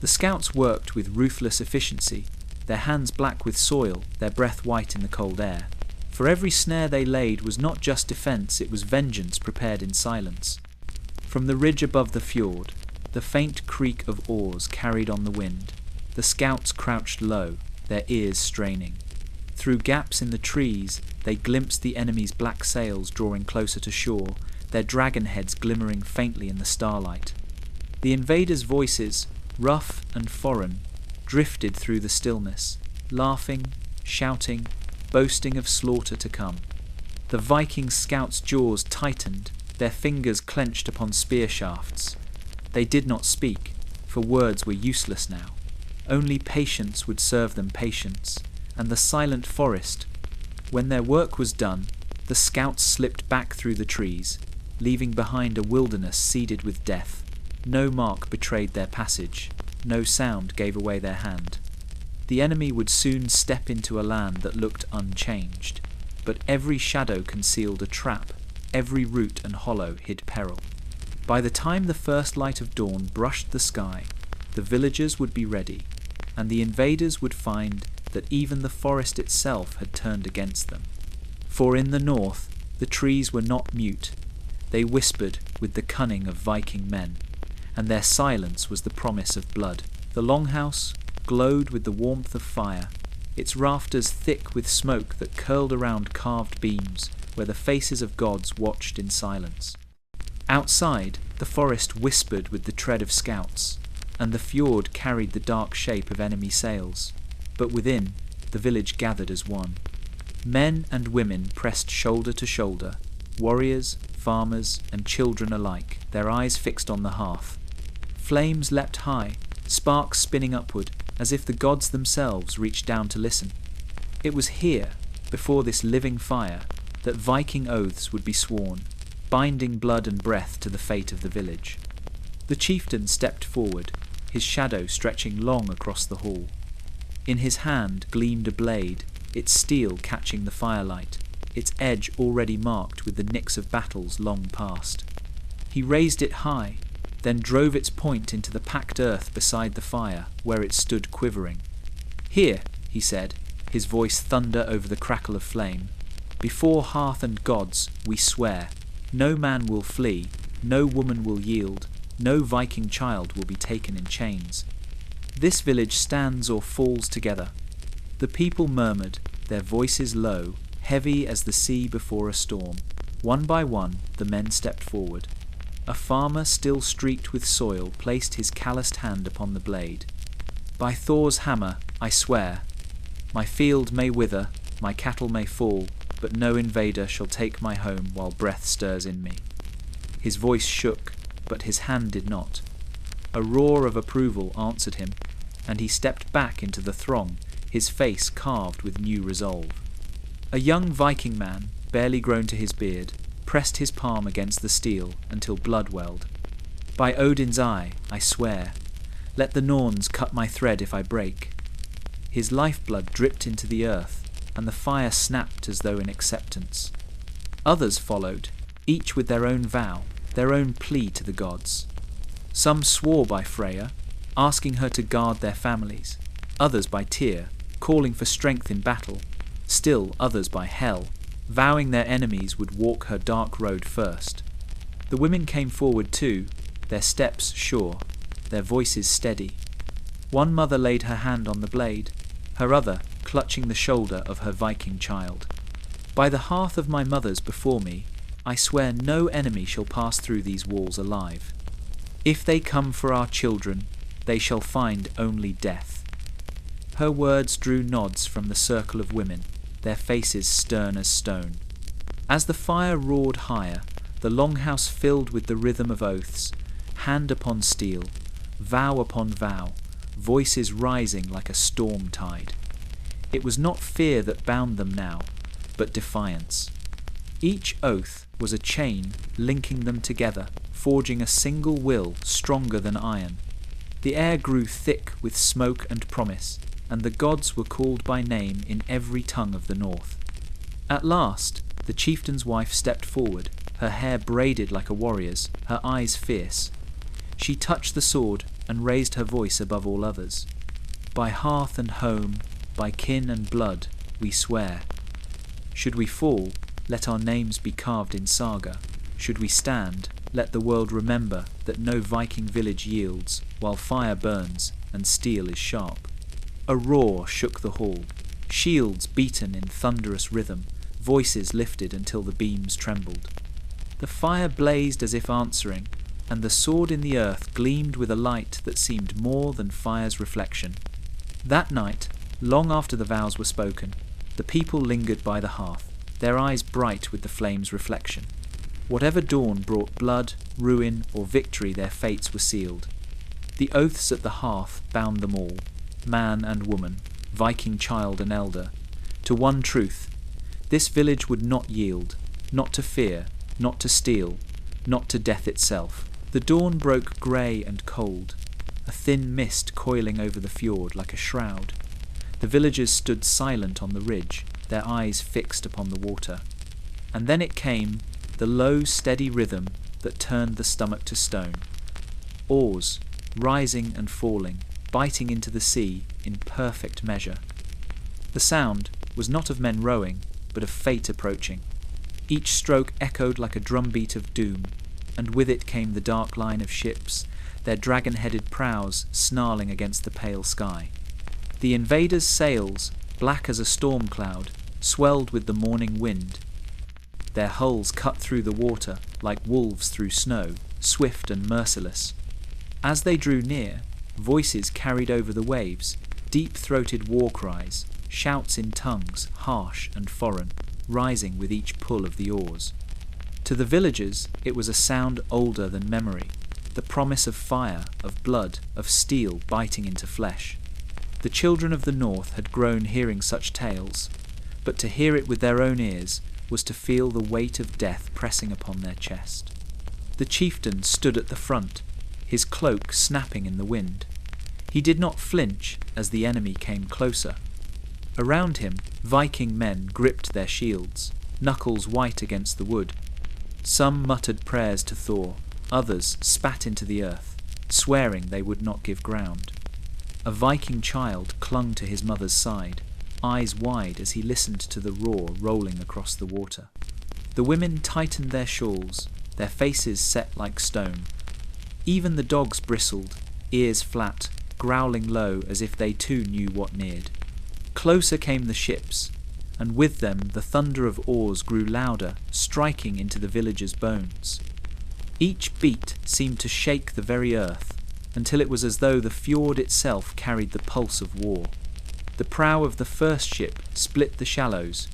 The scouts worked with ruthless efficiency, their hands black with soil, their breath white in the cold air. For every snare they laid was not just defence, it was vengeance prepared in silence. From the ridge above the fjord, the faint creak of oars carried on the wind. The scouts crouched low, their ears straining. Through gaps in the trees, they glimpsed the enemy's black sails drawing closer to shore, their dragon heads glimmering faintly in the starlight. The invaders' voices, rough and foreign, drifted through the stillness, laughing, shouting, boasting of slaughter to come. The Viking scouts' jaws tightened, their fingers clenched upon spear shafts. They did not speak, for words were useless now. Only patience would serve them patience, and the silent forest. When their work was done, the scouts slipped back through the trees, leaving behind a wilderness seeded with death. No mark betrayed their passage, no sound gave away their hand. The enemy would soon step into a land that looked unchanged, but every shadow concealed a trap, every root and hollow hid peril. By the time the first light of dawn brushed the sky, the villagers would be ready, and the invaders would find that even the forest itself had turned against them. For in the north, the trees were not mute. They whispered with the cunning of Viking men, and their silence was the promise of blood. The longhouse glowed with the warmth of fire, its rafters thick with smoke that curled around carved beams where the faces of gods watched in silence. Outside, the forest whispered with the tread of scouts, and the fjord carried the dark shape of enemy sails. But within, the village gathered as one. Men and women pressed shoulder to shoulder, warriors, farmers, and children alike, their eyes fixed on the hearth. Flames leapt high, sparks spinning upward, as if the gods themselves reached down to listen. It was here, before this living fire, that Viking oaths would be sworn, binding blood and breath to the fate of the village. The chieftain stepped forward, his shadow stretching long across the hall. In his hand gleamed a blade, its steel catching the firelight, its edge already marked with the nicks of battles long past. He raised it high, then drove its point into the packed earth beside the fire, where it stood quivering. "Here," he said, his voice thunder over the crackle of flame, "before hearth and gods, we swear, no man will flee, no woman will yield, no Viking child will be taken in chains. This village stands or falls together." The people murmured, their voices low, heavy as the sea before a storm. One by one, the men stepped forward. A farmer, still streaked with soil, placed his calloused hand upon the blade. By Thor's hammer, I swear, my field may wither, my cattle may fall, but no invader shall take my home while breath stirs in me. His voice shook, but his hand did not. A roar of approval answered him, and he stepped back into the throng, his face carved with new resolve. A young Viking man, barely grown to his beard, pressed his palm against the steel until blood welled. By Odin's eye, I swear, let the Norns cut my thread if I break. His lifeblood dripped into the earth, and the fire snapped as though in acceptance. Others followed, each with their own vow, their own plea to the gods. Some swore by Freya, asking her to guard their families, others by Tyr, calling for strength in battle, still others by Hel, vowing their enemies would walk her dark road first. The women came forward too, their steps sure, their voices steady. One mother laid her hand on the blade, her other clutching the shoulder of her Viking child. By the hearth of my mothers before me, I swear no enemy shall pass through these walls alive. If they come for our children, they shall find only death. Her words drew nods from the circle of women, their faces stern as stone. As the fire roared higher, the longhouse filled with the rhythm of oaths, hand upon steel, vow upon vow, voices rising like a storm tide. It was not fear that bound them now, but defiance. Each oath was a chain linking them together, forging a single will stronger than iron. The air grew thick with smoke and promise, and the gods were called by name in every tongue of the north. At last, the chieftain's wife stepped forward, her hair braided like a warrior's, her eyes fierce. She touched the sword and raised her voice above all others. By hearth and home, by kin and blood, we swear. Should we fall, let our names be carved in Saga. Should we stand, let the world remember that no Viking village yields, while fire burns and steel is sharp. A roar shook the hall, shields beaten in thunderous rhythm, voices lifted until the beams trembled. The fire blazed as if answering, and the sword in the earth gleamed with a light that seemed more than fire's reflection. That night, long after the vows were spoken, the people lingered by the hearth, their eyes bright with the flame's reflection. Whatever dawn brought blood, ruin, or victory, their fates were sealed. The oaths at the hearth bound them all, man and woman, Viking child and elder, to one truth: this village would not yield, not to fear, not to steal, not to death itself. The dawn broke grey and cold, a thin mist coiling over the fjord like a shroud. The villagers stood silent on the ridge, their eyes fixed upon the water. And then it came, the low, steady rhythm that turned the stomach to stone. Oars, rising and falling, biting into the sea in perfect measure. The sound was not of men rowing, but of fate approaching. Each stroke echoed like a drumbeat of doom, and with it came the dark line of ships, their dragon-headed prows snarling against the pale sky. The invaders' sails, black as a storm cloud, swelled with the morning wind. Their hulls cut through the water like wolves through snow, swift and merciless. As they drew near, voices carried over the waves, deep-throated war cries, shouts in tongues harsh and foreign, rising with each pull of the oars. To the villagers it was a sound older than memory, the promise of fire, of blood, of steel biting into flesh. The children of the north had grown hearing such tales, but to hear it with their own ears was to feel the weight of death pressing upon their chest. The chieftain stood at the front, his cloak snapping in the wind. He did not flinch as the enemy came closer. Around him, Viking men gripped their shields, knuckles white against the wood. Some muttered prayers to Thor, others spat into the earth, swearing they would not give ground. A Viking child clung to his mother's side, eyes wide as he listened to the roar rolling across the water. The women tightened their shawls, their faces set like stone. Even the dogs bristled, ears flat, growling low as if they too knew what neared. Closer came the ships. and with them the thunder of oars grew louder, striking into the villagers' bones. Each beat seemed to shake the very earth, until it was as though the fjord itself carried the pulse of war. The prow of the first ship split the shallows,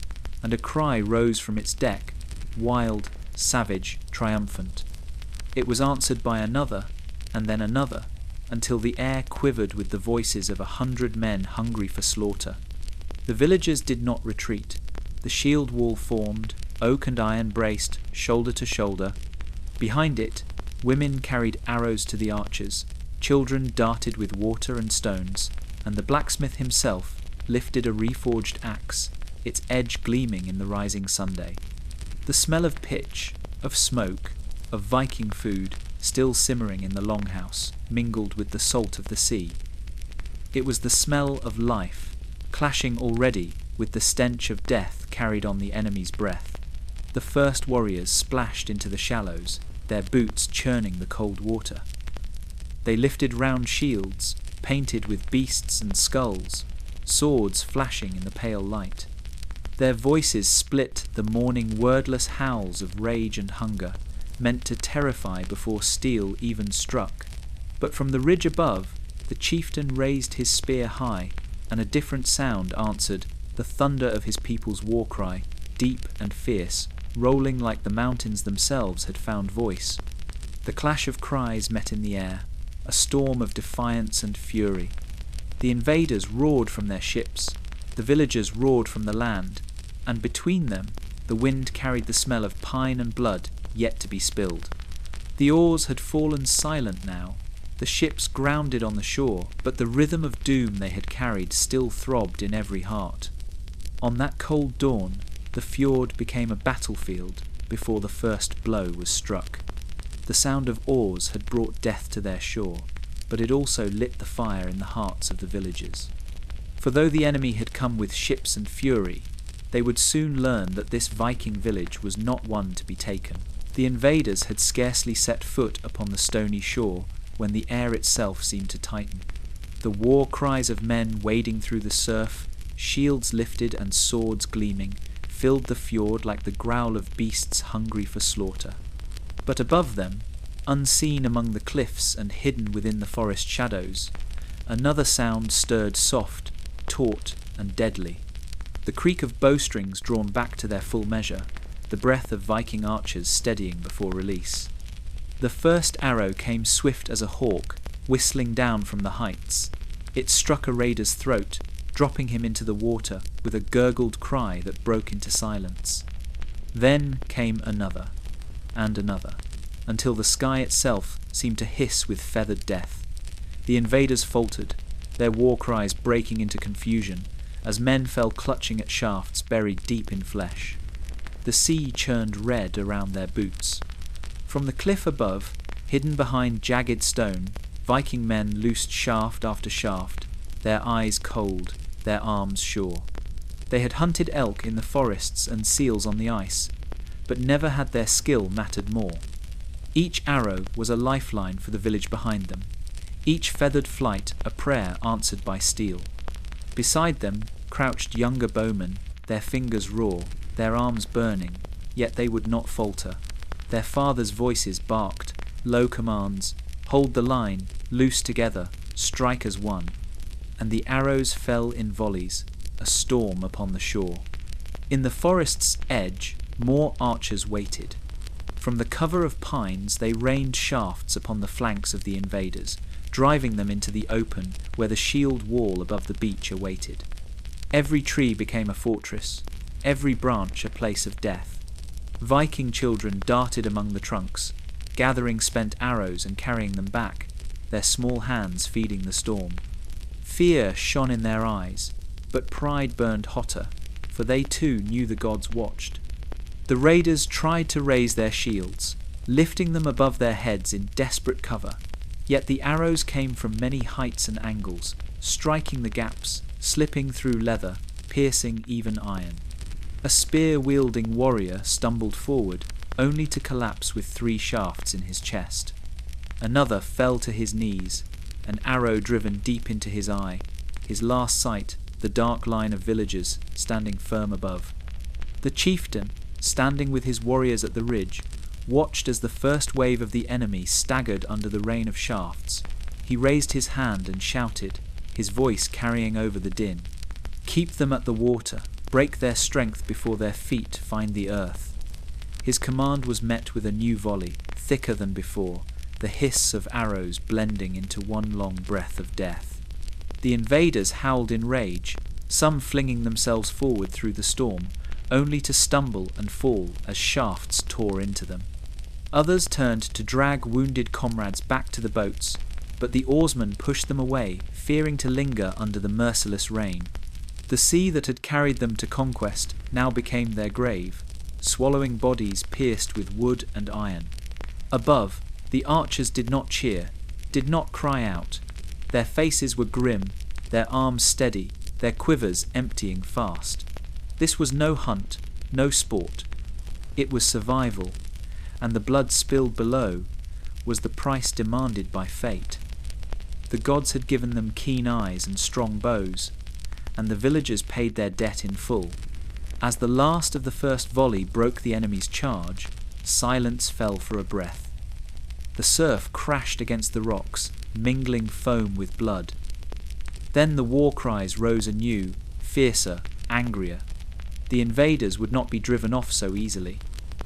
and a cry rose from its deck, wild, savage, triumphant. It was answered by another, and then another, until the air quivered with the voices of 100 men hungry for slaughter. The villagers did not retreat. The shield wall formed, oak and iron braced, shoulder to shoulder. Behind it, women carried arrows to the archers, children darted with water and stones, and the blacksmith himself lifted a reforged axe, its edge gleaming in the rising Sunday. The smell of pitch, of smoke, of Viking food still simmering in the longhouse, mingled with the salt of the sea. It was the smell of life, clashing already with the stench of death carried on the enemy's breath. The first warriors splashed into the shallows, their boots churning the cold water. They lifted round shields, painted with beasts and skulls, swords flashing in the pale light. Their voices split the morning wordless howls of rage and hunger, meant to terrify before steel even struck. But from the ridge above, the chieftain raised his spear high, and a different sound answered the thunder of his people's war cry, deep and fierce, rolling like the mountains themselves had found voice. The clash of cries met in the air, a storm of defiance and fury. The invaders roared from their ships, the villagers roared from the land, and between them the wind carried the smell of pine and blood yet to be spilled. The oars had fallen silent now, the ships grounded on the shore, but the rhythm of doom they had carried still throbbed in every heart. On that cold dawn, the fjord became a battlefield before the first blow was struck. The sound of oars had brought death to their shore, but it also lit the fire in the hearts of the villagers. For though the enemy had come with ships and fury, they would soon learn that this Viking village was not one to be taken. The invaders had scarcely set foot upon the stony shore when the air itself seemed to tighten. The war cries of men wading through the surf, shields lifted and swords gleaming, filled the fjord like the growl of beasts hungry for slaughter. But above them, unseen among the cliffs and hidden within the forest shadows, another sound stirred soft, taut, and deadly. The creak of bowstrings drawn back to their full measure, the breath of Viking archers steadying before release. The first arrow came swift as a hawk, whistling down from the heights. It struck a raider's throat, dropping him into the water with a gurgled cry that broke into silence. Then came another, and another, until the sky itself seemed to hiss with feathered death. The invaders faltered, their war cries breaking into confusion, as men fell clutching at shafts buried deep in flesh. The sea churned red around their boots. From the cliff above, hidden behind jagged stone, Viking men loosed shaft after shaft, their eyes cold, their arms sure. They had hunted elk in the forests and seals on the ice, but never had their skill mattered more. Each arrow was a lifeline for the village behind them, each feathered flight a prayer answered by steel. Beside them crouched younger bowmen, their fingers raw, their arms burning, yet they would not falter. Their fathers' voices barked, low commands, hold the line, loose together, strike as one. And the arrows fell in volleys, a storm upon the shore. In the forest's edge, more archers waited. From the cover of pines they rained shafts upon the flanks of the invaders, driving them into the open where the shield wall above the beach awaited. Every tree became a fortress, every branch a place of death. Viking children darted among the trunks, gathering spent arrows and carrying them back, their small hands feeding the storm. Fear shone in their eyes, but pride burned hotter, for they too knew the gods watched. The raiders tried to raise their shields, lifting them above their heads in desperate cover, yet the arrows came from many heights and angles, striking the gaps, slipping through leather, piercing even iron. A spear-wielding warrior stumbled forward, only to collapse with 3 shafts in his chest. Another fell to his knees, an arrow driven deep into his eye, his last sight, the the dark line of villagers standing firm above. The chieftain, standing with his warriors at the ridge, watched as the first wave of the enemy staggered under the rain of shafts. He raised his hand and shouted, his voice carrying over the din. "Keep them at the water, break their strength before their feet find the earth." His command was met with a new volley, thicker than before, the hiss of arrows blending into one long breath of death. The invaders howled in rage, some flinging themselves forward through the storm, only to stumble and fall as shafts tore into them. Others turned to drag wounded comrades back to the boats, but the oarsmen pushed them away, fearing to linger under the merciless rain. The sea that had carried them to conquest now became their grave, swallowing bodies pierced with wood and iron. Above, the archers did not cheer, did not cry out. Their faces were grim, their arms steady, their quivers emptying fast. This was no hunt, no sport. It was survival, and the blood spilled below was the price demanded by fate. The gods had given them keen eyes and strong bows, and the villagers paid their debt in full. As the last of the first volley broke the enemy's charge, silence fell for a breath. The surf crashed against the rocks, mingling foam with blood. Then the war cries rose anew, fiercer, angrier. The invaders would not be driven off so easily,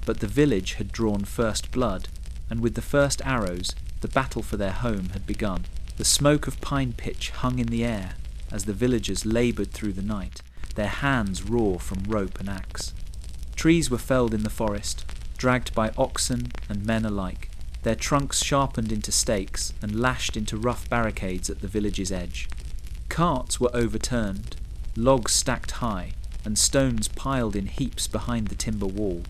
but the village had drawn first blood, and with the first arrows, the battle for their home had begun. The smoke of pine pitch hung in the air as the villagers laboured through the night, their hands raw from rope and axe. Trees were felled in the forest, dragged by oxen and men alike, their trunks sharpened into stakes and lashed into rough barricades at the village's edge. Carts were overturned, logs stacked high, and stones piled in heaps behind the timber wall.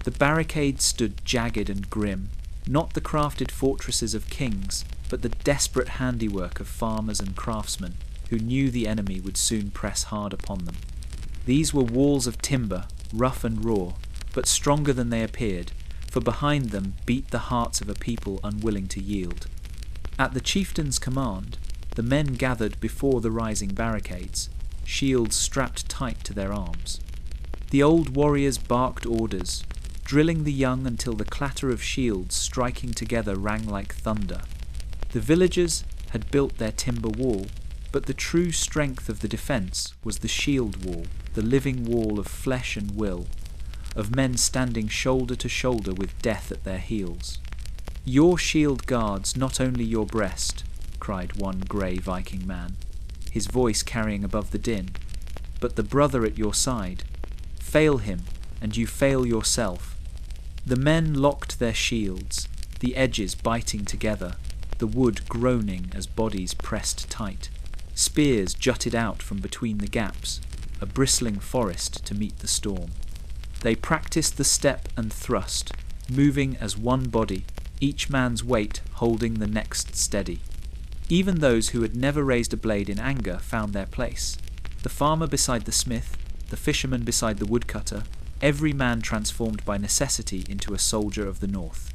The barricades stood jagged and grim, not the crafted fortresses of kings, but the desperate handiwork of farmers and craftsmen who knew the enemy would soon press hard upon them. These were walls of timber, rough and raw, but stronger than they appeared, for behind them beat the hearts of a people unwilling to yield. At the chieftain's command, the men gathered before the rising barricades, shields strapped tight to their arms. The old warriors barked orders, drilling the young until the clatter of shields striking together rang like thunder. The villagers had built their timber wall, but the true strength of the defence was the shield wall, the living wall of flesh and will, of men standing shoulder to shoulder with death at their heels. "Your shield guards not only your breast," cried one grey Viking man, his voice carrying above the din, "but the brother at your side. Fail him, and you fail yourself." The men locked their shields, the edges biting together, the wood groaning as bodies pressed tight. Spears jutted out from between the gaps, a bristling forest to meet the storm. They practiced the step and thrust, moving as one body, each man's weight holding the next steady. Even those who had never raised a blade in anger found their place. The farmer beside the smith, the fisherman beside the woodcutter, every man transformed by necessity into a soldier of the north.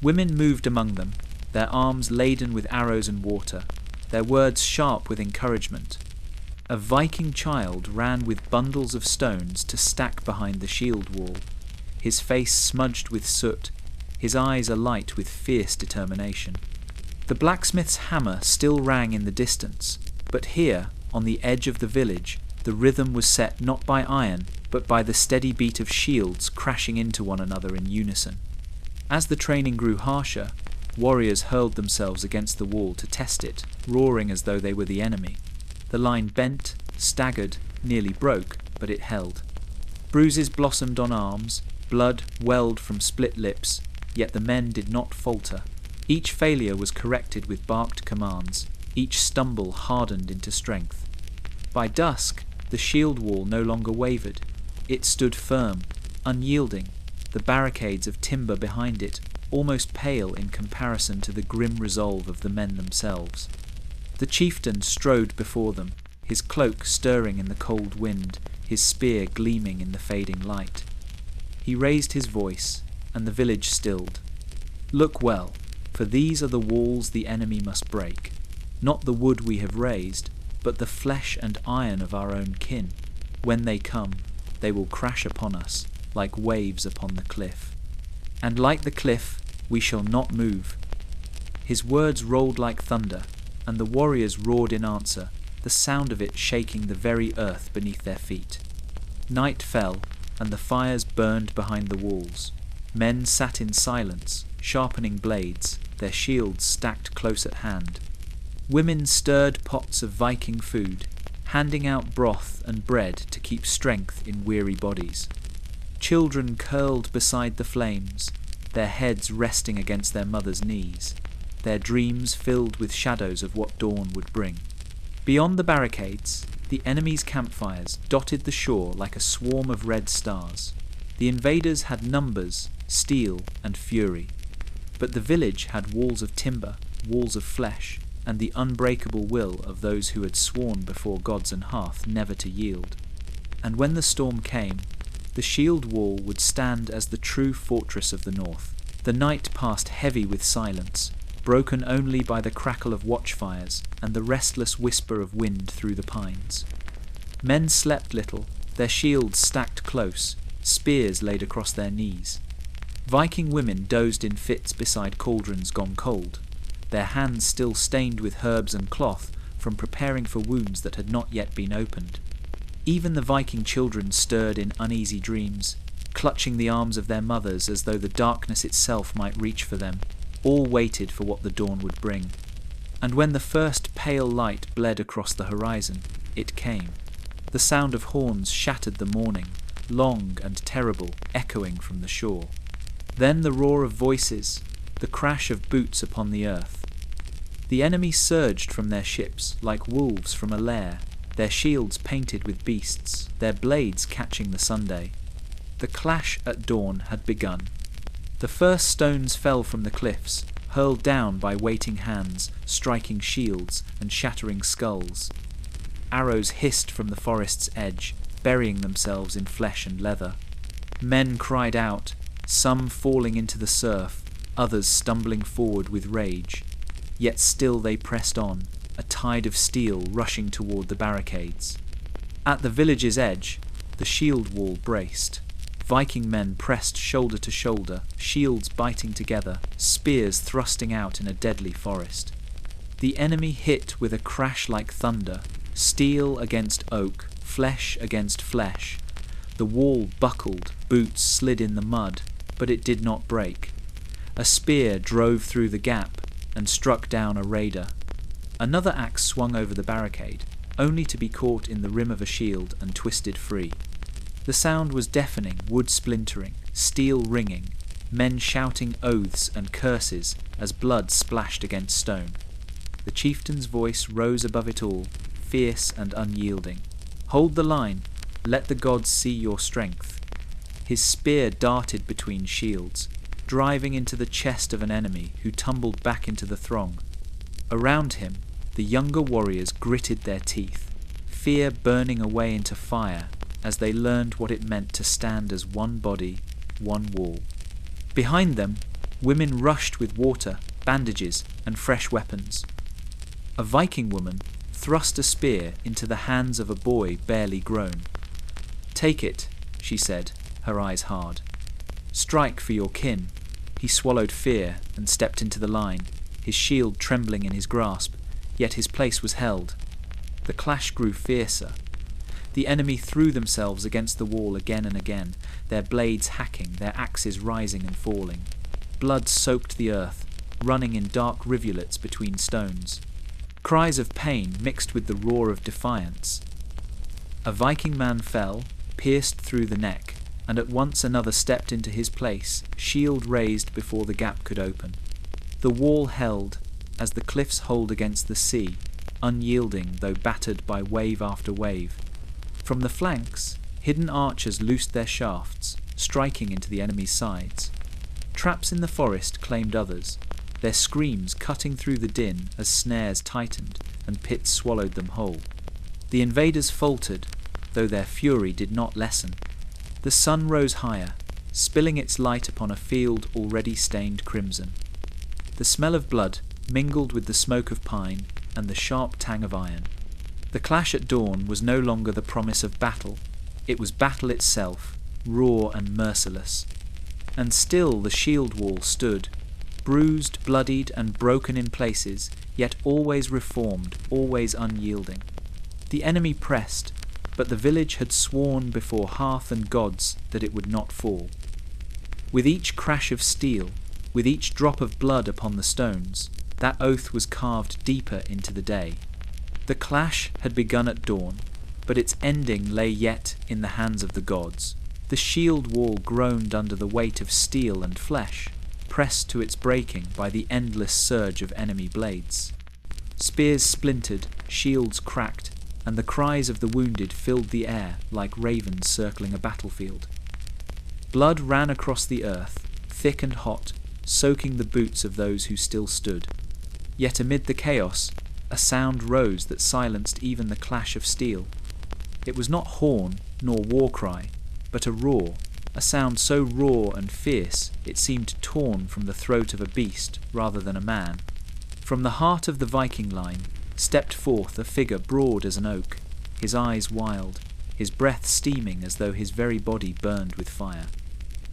Women moved among them, their arms laden with arrows and water, their words sharp with encouragement. A Viking child ran with bundles of stones to stack behind the shield wall, his face smudged with soot, his eyes alight with fierce determination. The blacksmith's hammer still rang in the distance, but here, on the edge of the village, the rhythm was set not by iron, but by the steady beat of shields crashing into one another in unison. As the training grew harsher, warriors hurled themselves against the wall to test it, roaring as though they were the enemy. The line bent, staggered, nearly broke, but it held. Bruises blossomed on arms, blood welled from split lips, yet the men did not falter. Each failure was corrected with barked commands, each stumble hardened into strength. By dusk, the shield wall no longer wavered. It stood firm, unyielding, the barricades of timber behind it almost pale in comparison to the grim resolve of the men themselves. The chieftain strode before them, his cloak stirring in the cold wind, his spear gleaming in the fading light. He raised his voice, and the village stilled. "Look well, for these are the walls the enemy must break, not the wood we have raised, but the flesh and iron of our own kin. When they come, they will crash upon us, like waves upon the cliff. And like the cliff, we shall not move. His words rolled like thunder, and the warriors roared in answer, the sound of it shaking the very earth beneath their feet. Night fell, and the fires burned behind the walls. Men sat in silence, sharpening blades, their shields stacked close at hand. Women stirred pots of Viking food, handing out broth and bread to keep strength in weary bodies. Children curled beside the flames, their heads resting against their mothers' knees, their dreams filled with shadows of what dawn would bring. Beyond the barricades, the enemy's campfires dotted the shore like a swarm of red stars. The invaders had numbers, steel, and fury. But the village had walls of timber, walls of flesh, and the unbreakable will of those who had sworn before gods and hearth never to yield. And when the storm came, the shield wall would stand as the true fortress of the north. The night passed heavy with silence, broken only by the crackle of watchfires and the restless whisper of wind through the pines. Men slept little, their shields stacked close, spears laid across their knees. Viking women dozed in fits beside cauldrons gone cold, their hands still stained with herbs and cloth from preparing for wounds that had not yet been opened. Even the Viking children stirred in uneasy dreams, clutching the arms of their mothers as though the darkness itself might reach for them. All waited for what the dawn would bring. And when the first pale light bled across the horizon, it came. The sound of horns shattered the morning, long and terrible, echoing from the shore. Then the roar of voices, the crash of boots upon the earth. The enemy surged from their ships like wolves from a lair, their shields painted with beasts, their blades catching the Sunday. The clash at dawn had begun. The first stones fell from the cliffs, hurled down by waiting hands, striking shields and shattering skulls. Arrows hissed from the forest's edge, burying themselves in flesh and leather. Men cried out, some falling into the surf, others stumbling forward with rage. Yet still they pressed on, a tide of steel rushing toward the barricades. At the village's edge, the shield wall braced. Viking men pressed shoulder to shoulder, shields biting together, spears thrusting out in a deadly forest. The enemy hit with a crash like thunder, steel against oak, flesh against flesh. The wall buckled, boots slid in the mud, but it did not break. A spear drove through the gap and struck down a raider. Another axe swung over the barricade, only to be caught in the rim of a shield and twisted free. The sound was deafening, wood splintering, steel ringing, men shouting oaths and curses as blood splashed against stone. The chieftain's voice rose above it all, fierce and unyielding. Hold the line, let the gods see your strength. His spear darted between shields, driving into the chest of an enemy who tumbled back into the throng. Around him, the younger warriors gritted their teeth, fear burning away into fire as they learned what it meant to stand as one body, one wall. Behind them, women rushed with water, bandages, and fresh weapons. A Viking woman thrust a spear into the hands of a boy barely grown. "Take it," she said, her eyes hard. "Strike for your kin." He swallowed fear and stepped into the line, his shield trembling in his grasp, yet his place was held. The clash grew fiercer. The enemy threw themselves against the wall again and again, their blades hacking, their axes rising and falling. Blood soaked the earth, running in dark rivulets between stones. Cries of pain mixed with the roar of defiance. A Viking man fell, pierced through the neck, and at once another stepped into his place, shield raised before the gap could open. The wall held, as the cliffs hold against the sea, unyielding though battered by wave after wave. From the flanks, hidden archers loosed their shafts, striking into the enemy's sides. Traps in the forest claimed others, their screams cutting through the din as snares tightened and pits swallowed them whole. The invaders faltered, though their fury did not lessen. The sun rose higher, spilling its light upon a field already stained crimson. The smell of blood mingled with the smoke of pine and the sharp tang of iron. The clash at dawn was no longer the promise of battle. It was battle itself, raw and merciless. And still the shield wall stood, bruised, bloodied, and broken in places, yet always reformed, always unyielding. The enemy pressed, but the village had sworn before hearth and gods that it would not fall. With each crash of steel, with each drop of blood upon the stones, that oath was carved deeper into the day. The clash had begun at dawn, but its ending lay yet in the hands of the gods. The shield wall groaned under the weight of steel and flesh, pressed to its breaking by the endless surge of enemy blades. Spears splintered, shields cracked, and the cries of the wounded filled the air like ravens circling a battlefield. Blood ran across the earth, thick and hot, soaking the boots of those who still stood. Yet amid the chaos, a sound rose that silenced even the clash of steel. It was not horn nor war cry, but a roar, a sound so raw and fierce it seemed torn from the throat of a beast rather than a man. From the heart of the Viking line stepped forth a figure broad as an oak, his eyes wild, his breath steaming as though his very body burned with fire.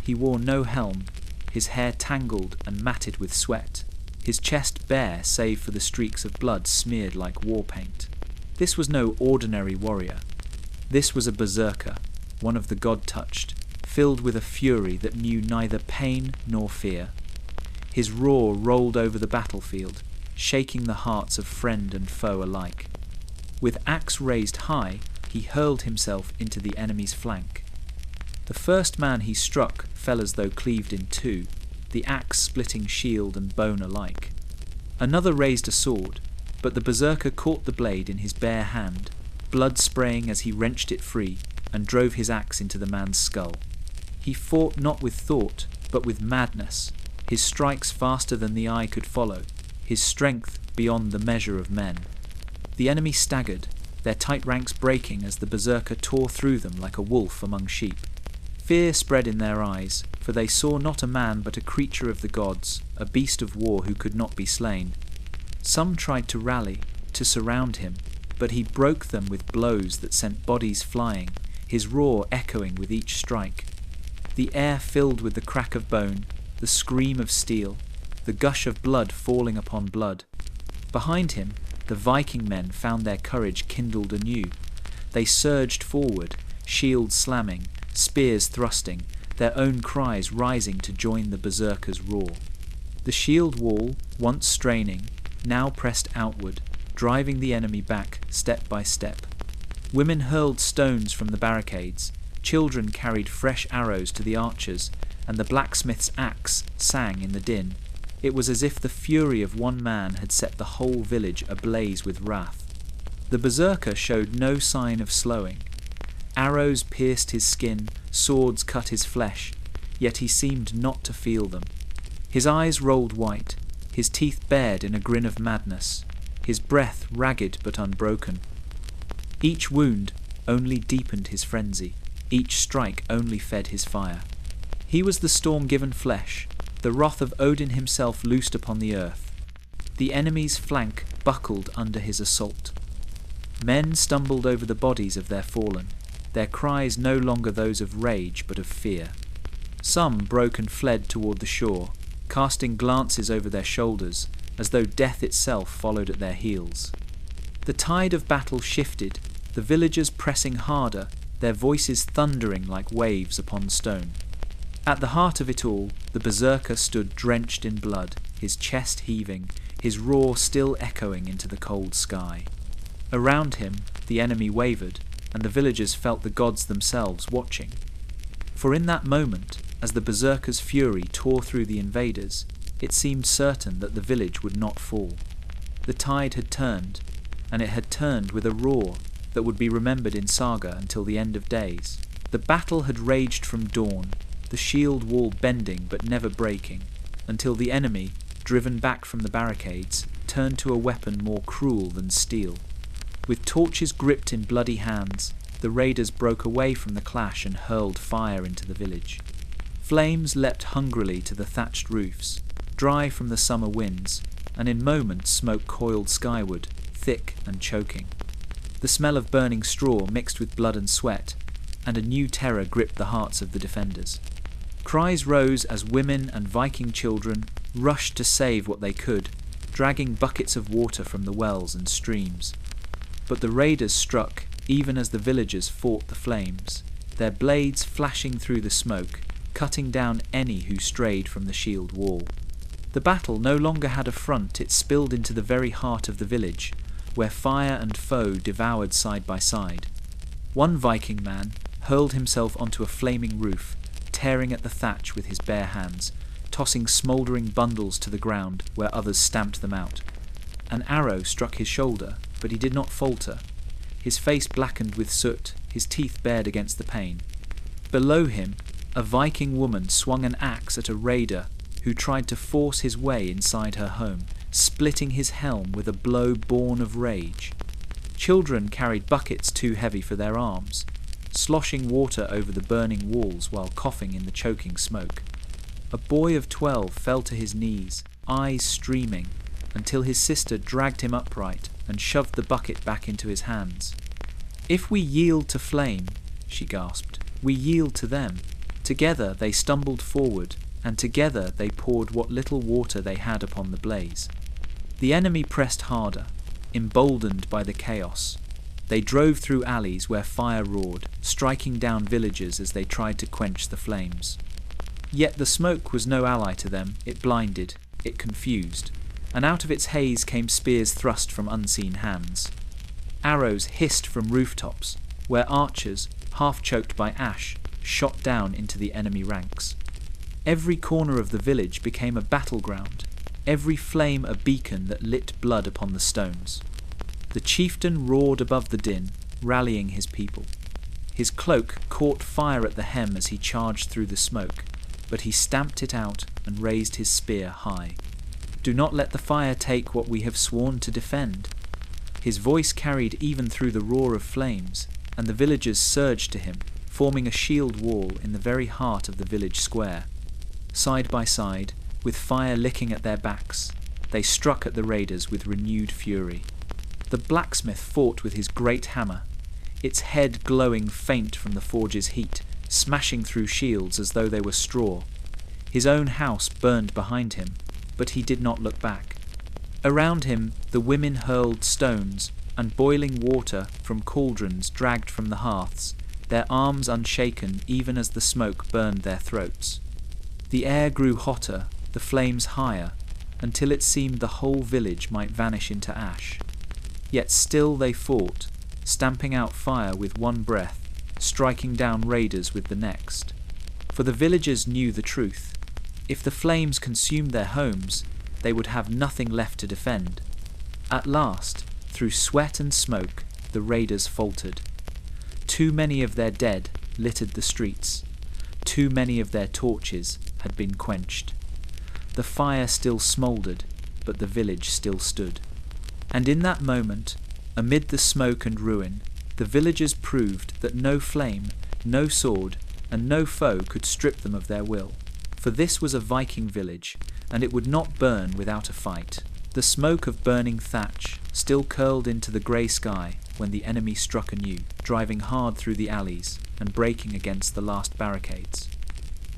He wore no helm, his hair tangled and matted with sweat, his chest bare save for the streaks of blood smeared like war paint. This was no ordinary warrior. This was a berserker, one of the god-touched, filled with a fury that knew neither pain nor fear. His roar rolled over the battlefield, shaking the hearts of friend and foe alike. With axe raised high, he hurled himself into the enemy's flank. The first man he struck fell as though cleaved in two, the axe splitting shield and bone alike. Another raised a sword, but the berserker caught the blade in his bare hand, blood spraying as he wrenched it free, and drove his axe into the man's skull. He fought not with thought, but with madness, his strikes faster than the eye could follow, his strength beyond the measure of men. The enemy staggered, their tight ranks breaking as the berserker tore through them like a wolf among sheep. Fear spread in their eyes, for they saw not a man but a creature of the gods, a beast of war who could not be slain. Some tried to rally, to surround him, but he broke them with blows that sent bodies flying, his roar echoing with each strike. The air filled with the crack of bone, the scream of steel, the gush of blood falling upon blood. Behind him, the Viking men found their courage kindled anew. They surged forward, shields slamming, spears thrusting, their own cries rising to join the berserker's roar. The shield wall, once straining, now pressed outward, driving the enemy back step by step. Women hurled stones from the barricades, children carried fresh arrows to the archers, and the blacksmith's axe sang in the din. It was as if the fury of one man had set the whole village ablaze with wrath. The berserker showed no sign of slowing. Arrows pierced his skin, swords cut his flesh, yet he seemed not to feel them. His eyes rolled white, his teeth bared in a grin of madness, his breath ragged but unbroken. Each wound only deepened his frenzy, each strike only fed his fire. He was the storm-given flesh, the wrath of Odin himself loosed upon the earth. The enemy's flank buckled under his assault. Men stumbled over the bodies of their fallen, their cries no longer those of rage but of fear. Some broke and fled toward the shore, casting glances over their shoulders, as though death itself followed at their heels. The tide of battle shifted, the villagers pressing harder, their voices thundering like waves upon stone. At the heart of it all, the berserker stood drenched in blood, his chest heaving, his roar still echoing into the cold sky. Around him, the enemy wavered, and the villagers felt the gods themselves watching. For in that moment, as the berserker's fury tore through the invaders, it seemed certain that the village would not fall. The tide had turned, and it had turned with a roar that would be remembered in Saga until the end of days. The battle had raged from dawn, the shield wall bending but never breaking, until the enemy, driven back from the barricades, turned to a weapon more cruel than steel. With torches gripped in bloody hands, the raiders broke away from the clash and hurled fire into the village. Flames leapt hungrily to the thatched roofs, dry from the summer winds, and in moments smoke coiled skyward, thick and choking. The smell of burning straw mixed with blood and sweat, and a new terror gripped the hearts of the defenders. Cries rose as women and Viking children rushed to save what they could, dragging buckets of water from the wells and streams. But the raiders struck even as the villagers fought the flames, their blades flashing through the smoke, cutting down any who strayed from the shield wall. The battle no longer had a front, it spilled into the very heart of the village, where fire and foe devoured side by side. One Viking man hurled himself onto a flaming roof, tearing at the thatch with his bare hands, tossing smouldering bundles to the ground where others stamped them out. An arrow struck his shoulder, but he did not falter. His face blackened with soot, his teeth bared against the pain. Below him, a Viking woman swung an axe at a raider who tried to force his way inside her home, splitting his helm with a blow born of rage. Children carried buckets too heavy for their arms, sloshing water over the burning walls while coughing in the choking smoke. A boy of 12 fell to his knees, eyes streaming, until his sister dragged him upright and shoved the bucket back into his hands. "If we yield to flame," she gasped, "we yield to them." Together they stumbled forward, and together they poured what little water they had upon the blaze. The enemy pressed harder, emboldened by the chaos. They drove through alleys where fire roared, striking down villagers as they tried to quench the flames. Yet the smoke was no ally to them. It blinded, it confused, and out of its haze came spears thrust from unseen hands. Arrows hissed from rooftops, where archers, half-choked by ash, shot down into the enemy ranks. Every corner of the village became a battleground, every flame a beacon that lit blood upon the stones. The chieftain roared above the din, rallying his people. His cloak caught fire at the hem as he charged through the smoke, but he stamped it out and raised his spear high. "Do not let the fire take what we have sworn to defend." His voice carried even through the roar of flames, and the villagers surged to him, forming a shield wall in the very heart of the village square. Side by side, with fire licking at their backs, they struck at the raiders with renewed fury. The blacksmith fought with his great hammer, its head glowing faint from the forge's heat, smashing through shields as though they were straw. His own house burned behind him, but he did not look back. Around him the women hurled stones, and boiling water from cauldrons dragged from the hearths, their arms unshaken even as the smoke burned their throats. The air grew hotter, the flames higher, until it seemed the whole village might vanish into ash. Yet still they fought, stamping out fire with one breath, striking down raiders with the next. For the villagers knew the truth. If the flames consumed their homes, they would have nothing left to defend. At last, through sweat and smoke, the raiders faltered. Too many of their dead littered the streets. Too many of their torches had been quenched. The fire still smouldered, but the village still stood. And in that moment, amid the smoke and ruin, the villagers proved that no flame, no sword, and no foe could strip them of their will. For this was a Viking village, and it would not burn without a fight. The smoke of burning thatch still curled into the grey sky when the enemy struck anew, driving hard through the alleys and breaking against the last barricades.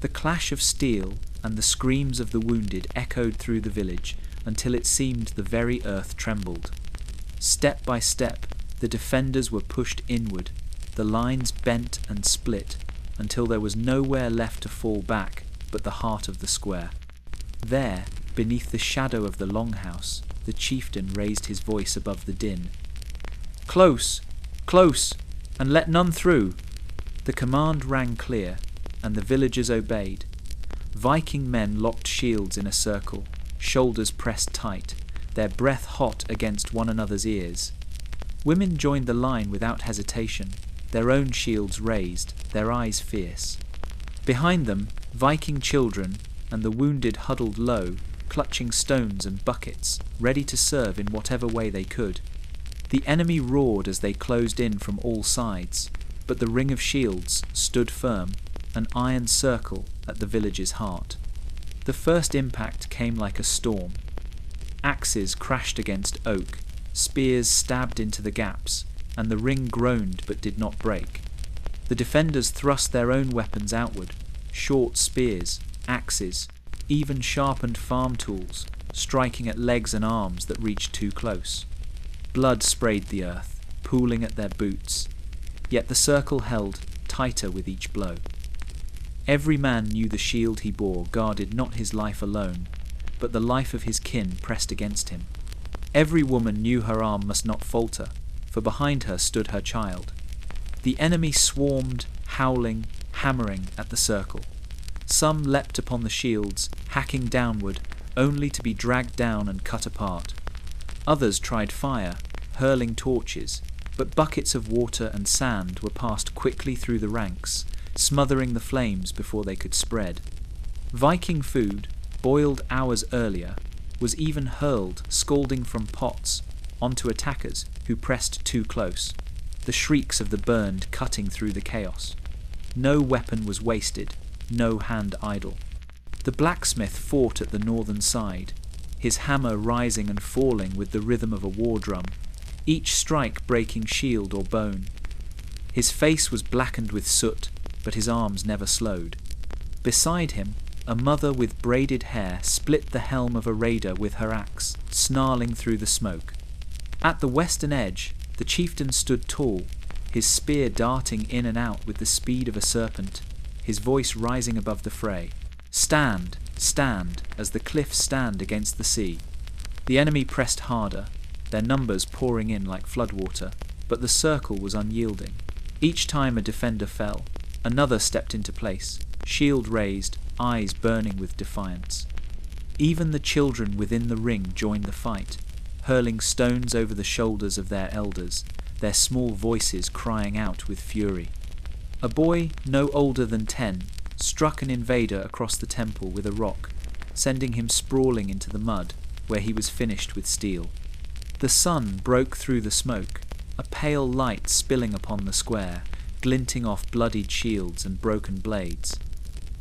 The clash of steel and the screams of the wounded echoed through the village until it seemed the very earth trembled. Step by step, the defenders were pushed inward, the lines bent and split, until there was nowhere left to fall back but the heart of the square. There, beneath the shadow of the longhouse, the chieftain raised his voice above the din. "Close! Close! And let none through!" The command rang clear, and the villagers obeyed. Viking men locked shields in a circle, shoulders pressed tight, their breath hot against one another's ears. Women joined the line without hesitation, their own shields raised, their eyes fierce. Behind them, Viking children and the wounded huddled low, clutching stones and buckets, ready to serve in whatever way they could. The enemy roared as they closed in from all sides, but the ring of shields stood firm, an iron circle at the village's heart. The first impact came like a storm. Axes crashed against oak, spears stabbed into the gaps, and the ring groaned but did not break. The defenders thrust their own weapons outward, short spears, axes, even sharpened farm tools, striking at legs and arms that reached too close. Blood sprayed the earth, pooling at their boots, yet the circle held tighter with each blow. Every man knew the shield he bore guarded not his life alone, but the life of his kin pressed against him. Every woman knew her arm must not falter, for behind her stood her child. The enemy swarmed, howling, hammering at the circle. Some leapt upon the shields, hacking downward, only to be dragged down and cut apart. Others tried fire, hurling torches, but buckets of water and sand were passed quickly through the ranks, smothering the flames before they could spread. Viking food, boiled hours earlier, was even hurled, scalding from pots, onto attackers who pressed too close, the shrieks of the burned cutting through the chaos. No weapon was wasted, no hand idle. The blacksmith fought at the northern side, his hammer rising and falling with the rhythm of a war drum, each strike breaking shield or bone. His face was blackened with soot, but his arms never slowed. Beside him, a mother with braided hair split the helm of a raider with her axe, snarling through the smoke. At the western edge, the chieftain stood tall, his spear darting in and out with the speed of a serpent, his voice rising above the fray. Stand, stand, as the cliffs stand against the sea. The enemy pressed harder, their numbers pouring in like floodwater, but the circle was unyielding. Each time a defender fell, another stepped into place, shield raised, eyes burning with defiance. Even the children within the ring joined the fight, hurling stones over the shoulders of their elders, their small voices crying out with fury. A boy no older than 10 struck an invader across the temple with a rock, sending him sprawling into the mud, where he was finished with steel. The sun broke through the smoke, a pale light spilling upon the square, glinting off bloodied shields and broken blades.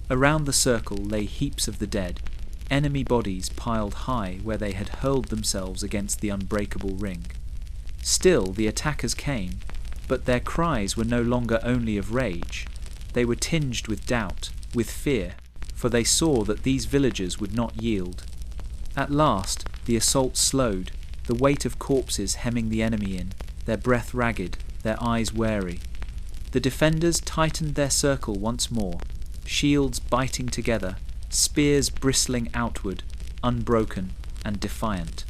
Around the circle lay heaps of the dead, enemy bodies piled high where they had hurled themselves against the unbreakable ring. Still the attackers came, but their cries were no longer only of rage. They were tinged with doubt, with fear, for they saw that these villagers would not yield. At last the assault slowed, the weight of corpses hemming the enemy in, their breath ragged, their eyes wary. The defenders tightened their circle once more, shields biting together, spears bristling outward, unbroken and defiant.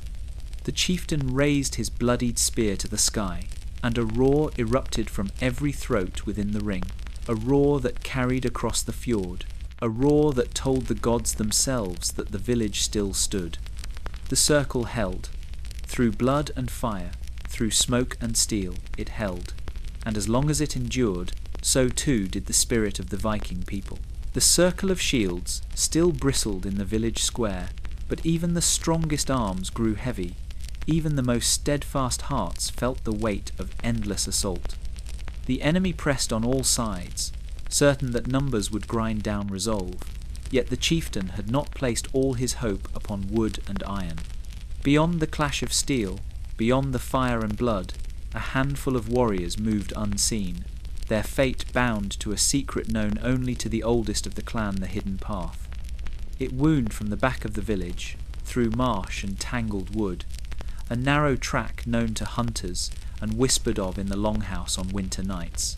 The chieftain raised his bloodied spear to the sky, and a roar erupted from every throat within the ring, a roar that carried across the fjord, a roar that told the gods themselves that the village still stood. The circle held. Through blood and fire, through smoke and steel, it held, and as long as it endured, so too did the spirit of the Viking people. The circle of shields still bristled in the village square, but even the strongest arms grew heavy, even the most steadfast hearts felt the weight of endless assault. The enemy pressed on all sides, certain that numbers would grind down resolve, yet the chieftain had not placed all his hope upon wood and iron. Beyond the clash of steel, beyond the fire and blood, a handful of warriors moved unseen, their fate bound to a secret known only to the oldest of the clan, the hidden path. It wound from the back of the village, through marsh and tangled wood, a narrow track known to hunters and whispered of in the longhouse on winter nights.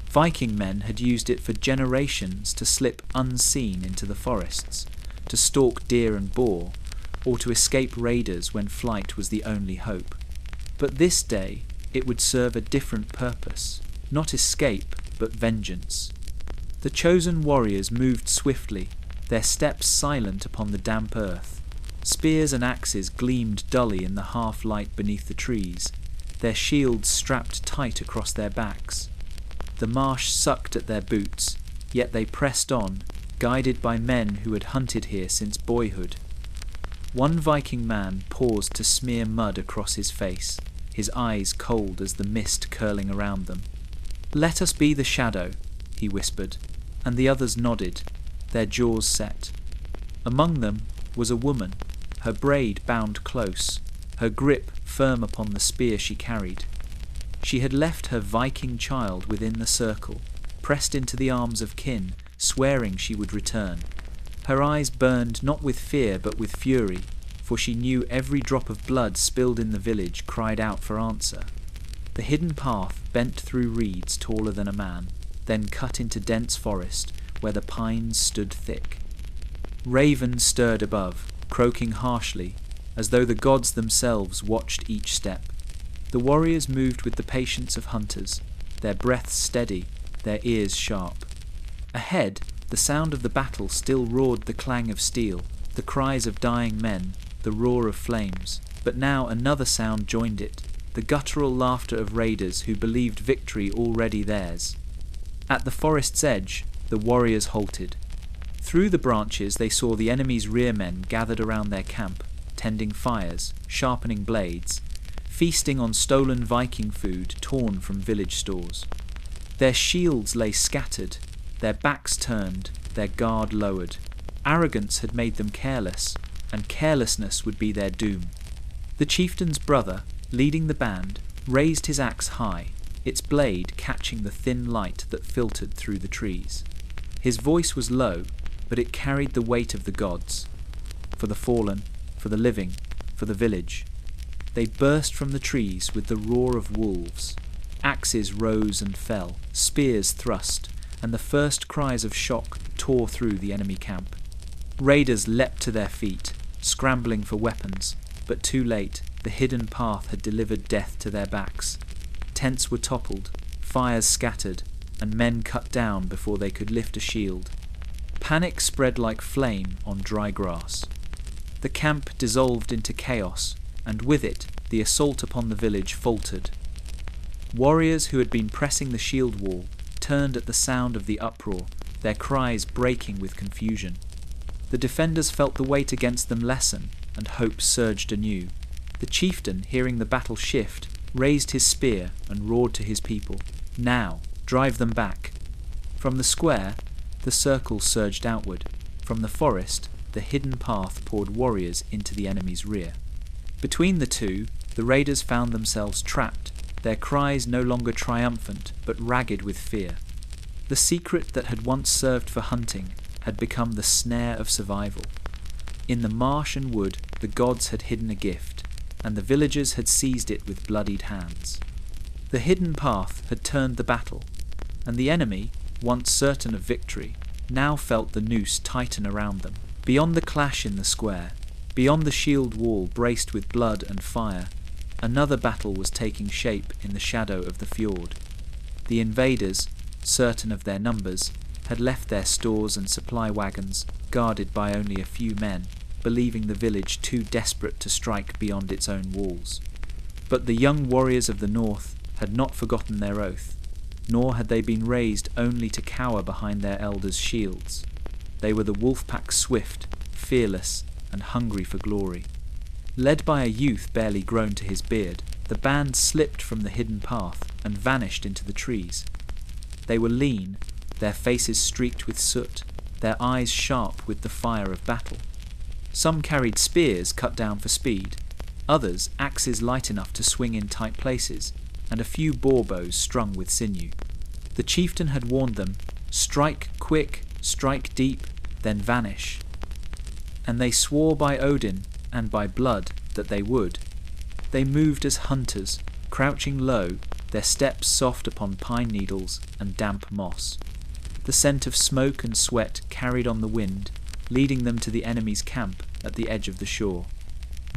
Viking men had used it for generations to slip unseen into the forests, to stalk deer and boar, or to escape raiders when flight was the only hope. But this day it would serve a different purpose, not escape, but vengeance. The chosen warriors moved swiftly, their steps silent upon the damp earth. Spears and axes gleamed dully in the half-light beneath the trees, their shields strapped tight across their backs. The marsh sucked at their boots, yet they pressed on, guided by men who had hunted here since boyhood. One Viking man paused to smear mud across his face, his eyes cold as the mist curling around them. "Let us be the shadow," he whispered, and the others nodded, their jaws set. Among them was a woman, her braid bound close, her grip firm upon the spear she carried. She had left her Viking child within the circle, pressed into the arms of kin, swearing she would return. Her eyes burned not with fear but with fury, for she knew every drop of blood spilled in the village cried out for answer. The hidden path bent through reeds taller than a man, then cut into dense forest where the pines stood thick. Ravens stirred above, croaking harshly, as though the gods themselves watched each step. The warriors moved with the patience of hunters, their breaths steady, their ears sharp. Ahead, the sound of the battle still roared, the clang of steel, the cries of dying men, the roar of flames. But now another sound joined it, the guttural laughter of raiders who believed victory already theirs. At the forest's edge, the warriors halted. Through the branches they saw the enemy's rear men gathered around their camp, tending fires, sharpening blades, feasting on stolen Viking food torn from village stores. Their shields lay scattered, their backs turned, their guard lowered. Arrogance had made them careless, and carelessness would be their doom. The chieftain's brother, leading the band, raised his axe high, its blade catching the thin light that filtered through the trees. His voice was low, but it carried the weight of the gods. For the fallen, for the living, for the village. They burst from the trees with the roar of wolves. Axes rose and fell, spears thrust, and the first cries of shock tore through the enemy camp. Raiders leapt to their feet, scrambling for weapons, but too late, the hidden path had delivered death to their backs. Tents were toppled, fires scattered, and men cut down before they could lift a shield. Panic spread like flame on dry grass. The camp dissolved into chaos, and with it, the assault upon the village faltered. Warriors who had been pressing the shield wall turned at the sound of the uproar, their cries breaking with confusion. The defenders felt the weight against them lessen, and hope surged anew. The chieftain, hearing the battle shift, raised his spear and roared to his people, "Now, drive them back!" From the square, the circle surged outward. From the forest, the hidden path poured warriors into the enemy's rear. Between the two, the raiders found themselves trapped, their cries no longer triumphant, but ragged with fear. The secret that had once served for hunting had become the snare of survival. In the marsh and wood, the gods had hidden a gift, and the villagers had seized it with bloodied hands. The hidden path had turned the battle, and the enemy, once certain of victory, now felt the noose tighten around them. Beyond the clash in the square, beyond the shield wall braced with blood and fire, another battle was taking shape in the shadow of the fjord. The invaders, certain of their numbers, had left their stores and supply wagons, guarded by only a few men, believing the village too desperate to strike beyond its own walls. But the young warriors of the north had not forgotten their oath, nor had they been raised only to cower behind their elders' shields. They were the wolf-pack swift, fearless, and hungry for glory. Led by a youth barely grown to his beard, the band slipped from the hidden path and vanished into the trees. They were lean, their faces streaked with soot, their eyes sharp with the fire of battle. Some carried spears cut down for speed, others axes light enough to swing in tight places, and a few boar bows strung with sinew. The chieftain had warned them, "Strike quick, strike deep, then vanish." And they swore by Odin and by blood that they would. They moved as hunters, crouching low, their steps soft upon pine needles and damp moss. The scent of smoke and sweat carried on the wind, leading them to the enemy's camp at the edge of the shore.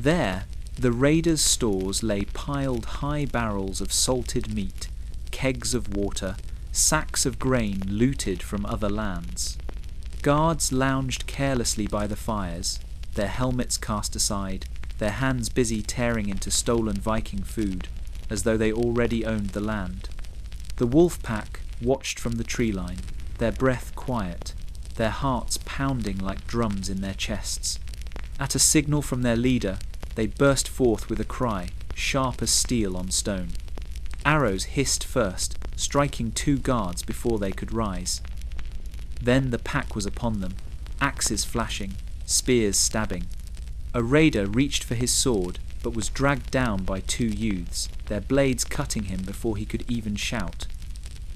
There, the raiders' stores lay piled high barrels of salted meat, kegs of water, sacks of grain looted from other lands. Guards lounged carelessly by the fires, their helmets cast aside, their hands busy tearing into stolen Viking food, as though they already owned the land. The wolf pack watched from the tree line, their breath quiet, their hearts pounding like drums in their chests. At a signal from their leader, they burst forth with a cry, sharp as steel on stone. Arrows hissed first, striking 2 guards before they could rise. Then the pack was upon them, axes flashing, spears stabbing. A raider reached for his sword, but was dragged down by two youths, their blades cutting him before he could even shout.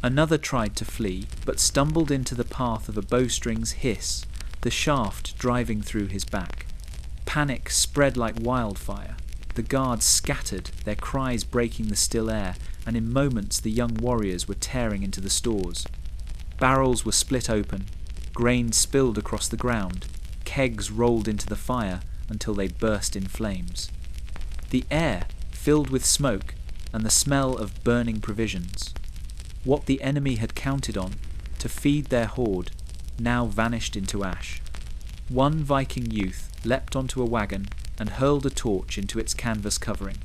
Another tried to flee, but stumbled into the path of a bowstring's hiss, the shaft driving through his back. Panic spread like wildfire. The guards scattered, their cries breaking the still air, and in moments the young warriors were tearing into the stores. Barrels were split open, grain spilled across the ground, kegs rolled into the fire until they burst in flames. The air filled with smoke and the smell of burning provisions. What the enemy had counted on to feed their horde now vanished into ash. One Viking youth leapt onto a wagon and hurled a torch into its canvas covering.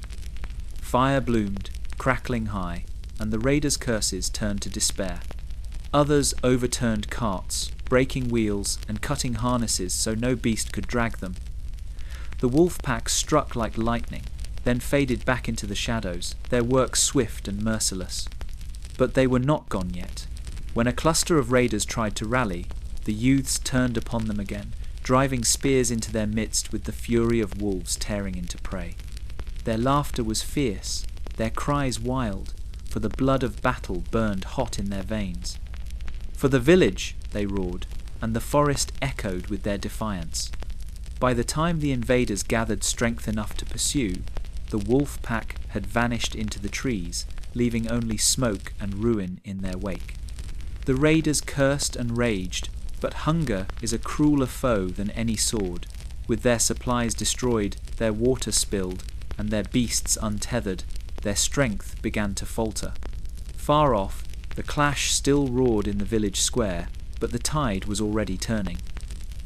Fire bloomed, crackling high, and the raiders' curses turned to despair. Others overturned carts, breaking wheels and cutting harnesses so no beast could drag them. The wolf pack struck like lightning, then faded back into the shadows, their work swift and merciless. But they were not gone yet. When a cluster of raiders tried to rally, the youths turned upon them again, driving spears into their midst with the fury of wolves tearing into prey. Their laughter was fierce, their cries wild, for the blood of battle burned hot in their veins. For the village, they roared, and the forest echoed with their defiance. By the time the invaders gathered strength enough to pursue, the wolf pack had vanished into the trees, leaving only smoke and ruin in their wake. The raiders cursed and raged, but hunger is a crueler foe than any sword. With their supplies destroyed, their water spilled, and their beasts untethered, their strength began to falter. Far off, the clash still roared in the village square, but the tide was already turning.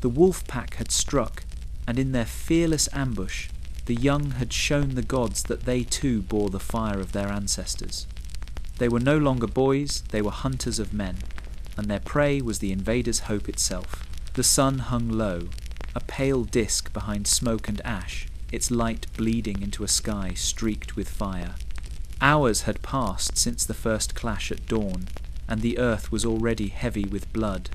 The wolf pack had struck, and in their fearless ambush, the young had shown the gods that they too bore the fire of their ancestors. They were no longer boys, they were hunters of men, and their prey was the invaders' hope itself. The sun hung low, a pale disk behind smoke and ash, its light bleeding into a sky streaked with fire. Hours had passed since the first clash at dawn, and the earth was already heavy with blood.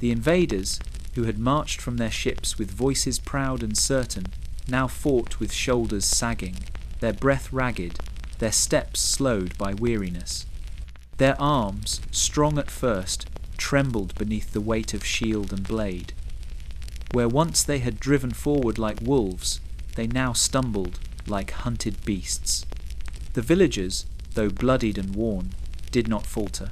The invaders, who had marched from their ships with voices proud and certain, now fought with shoulders sagging, their breath ragged, their steps slowed by weariness. Their arms, strong at first, trembled beneath the weight of shield and blade. Where once they had driven forward like wolves, they now stumbled like hunted beasts. The villagers, though bloodied and worn, did not falter.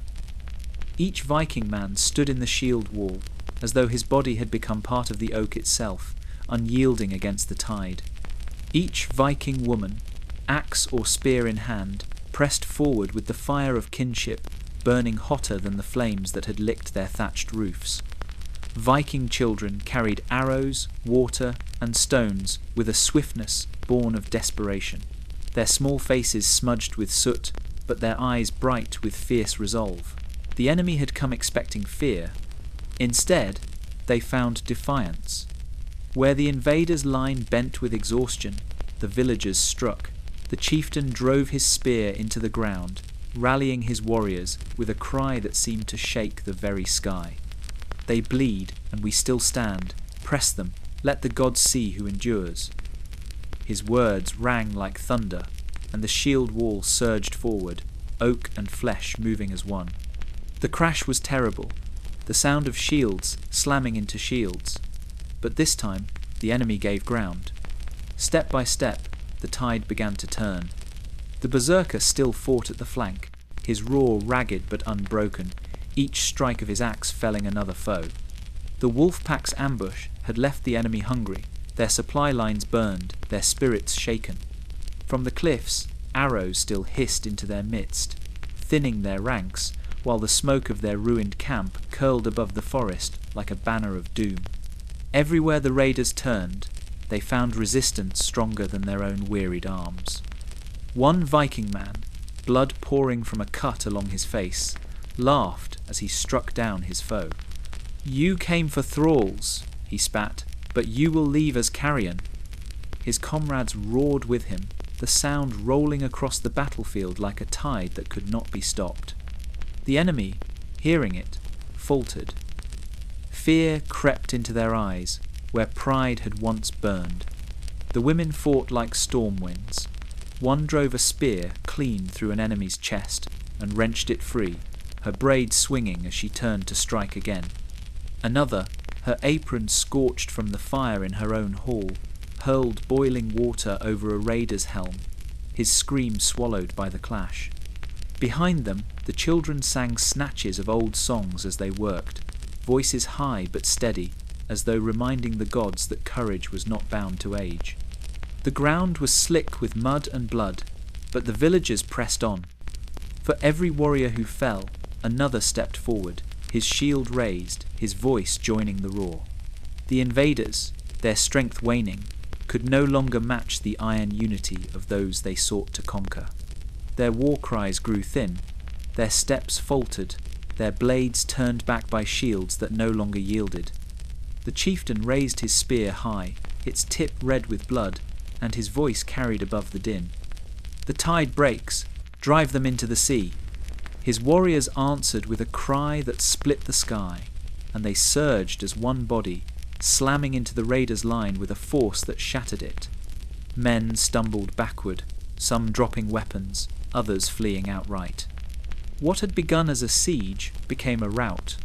Each Viking man stood in the shield wall, as though his body had become part of the oak itself, unyielding against the tide. Each Viking woman, axe or spear in hand, pressed forward with the fire of kinship, burning hotter than the flames that had licked their thatched roofs. Viking children carried arrows, water, and stones with a swiftness born of desperation, their small faces smudged with soot, but their eyes bright with fierce resolve. The enemy had come expecting fear. Instead, they found defiance. Where the invaders' line bent with exhaustion, the villagers struck. The chieftain drove his spear into the ground, rallying his warriors with a cry that seemed to shake the very sky. They bleed, and we still stand. Press them. Let the gods see who endures. His words rang like thunder, and the shield wall surged forward, oak and flesh moving as one. The crash was terrible, the sound of shields slamming into shields. But this time, the enemy gave ground. Step by step, the tide began to turn. The berserker still fought at the flank, his roar ragged but unbroken, each strike of his axe felling another foe. The wolf pack's ambush had left the enemy hungry, their supply lines burned, their spirits shaken. From the cliffs, arrows still hissed into their midst, thinning their ranks, while the smoke of their ruined camp curled above the forest like a banner of doom. Everywhere the raiders turned, they found resistance stronger than their own wearied arms. One Viking man, blood pouring from a cut along his face, laughed as he struck down his foe. "You came for thralls," he spat, "but you will leave as carrion." His comrades roared with him, the sound rolling across the battlefield like a tide that could not be stopped. The enemy, hearing it, faltered. Fear crept into their eyes, where pride had once burned. The women fought like storm winds. One drove a spear clean through an enemy's chest and wrenched it free, her braid swinging as she turned to strike again. Another, her apron scorched from the fire in her own hall, hurled boiling water over a raider's helm, his scream swallowed by the clash. Behind them, the children sang snatches of old songs as they worked, voices high but steady, as though reminding the gods that courage was not bound to age. The ground was slick with mud and blood, but the villagers pressed on. For every warrior who fell, another stepped forward, his shield raised, his voice joining the roar. The invaders, their strength waning, could no longer match the iron unity of those they sought to conquer. Their war cries grew thin, their steps faltered, their blades turned back by shields that no longer yielded. The chieftain raised his spear high, its tip red with blood, and his voice carried above the din. "The tide breaks! Drive them into the sea!" His warriors answered with a cry that split the sky, and they surged as one body, slamming into the raiders' line with a force that shattered it. Men stumbled backward, some dropping weapons, others fleeing outright. What had begun as a siege became a rout.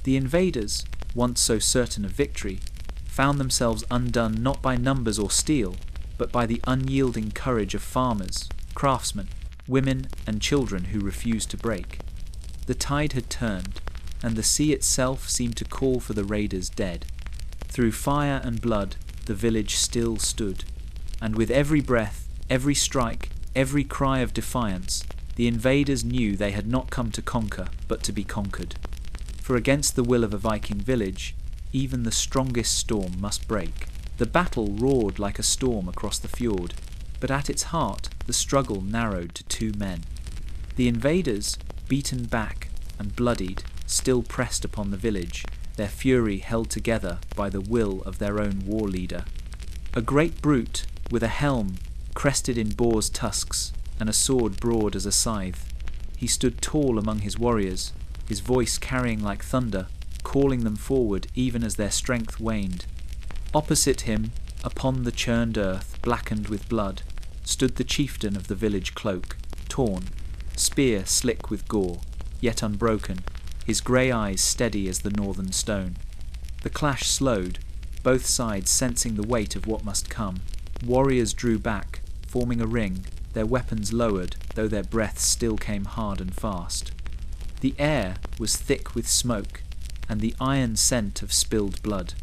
The invaders, once so certain of victory, found themselves undone not by numbers or steel, but by the unyielding courage of farmers, craftsmen, women and children who refused to break. The tide had turned, and the sea itself seemed to call for the raiders dead. Through fire and blood, the village still stood, and with every breath, every strike, every cry of defiance, the invaders knew they had not come to conquer, but to be conquered. For against the will of a Viking village, even the strongest storm must break. The battle roared like a storm across the fjord, but at its heart the struggle narrowed to 2 men. The invaders, beaten back and bloodied, still pressed upon the village, their fury held together by the will of their own war leader. A great brute, with a helm crested in boar's tusks and a sword broad as a scythe. He stood tall among his warriors, his voice carrying like thunder, calling them forward even as their strength waned. Opposite him, upon the churned earth, blackened with blood, stood the chieftain of the village cloak, torn, spear slick with gore, yet unbroken, his grey eyes steady as the northern stone. The clash slowed, both sides sensing the weight of what must come. Warriors drew back, forming a ring, their weapons lowered, though their breaths still came hard and fast. The air was thick with smoke, and the iron scent of spilled blood.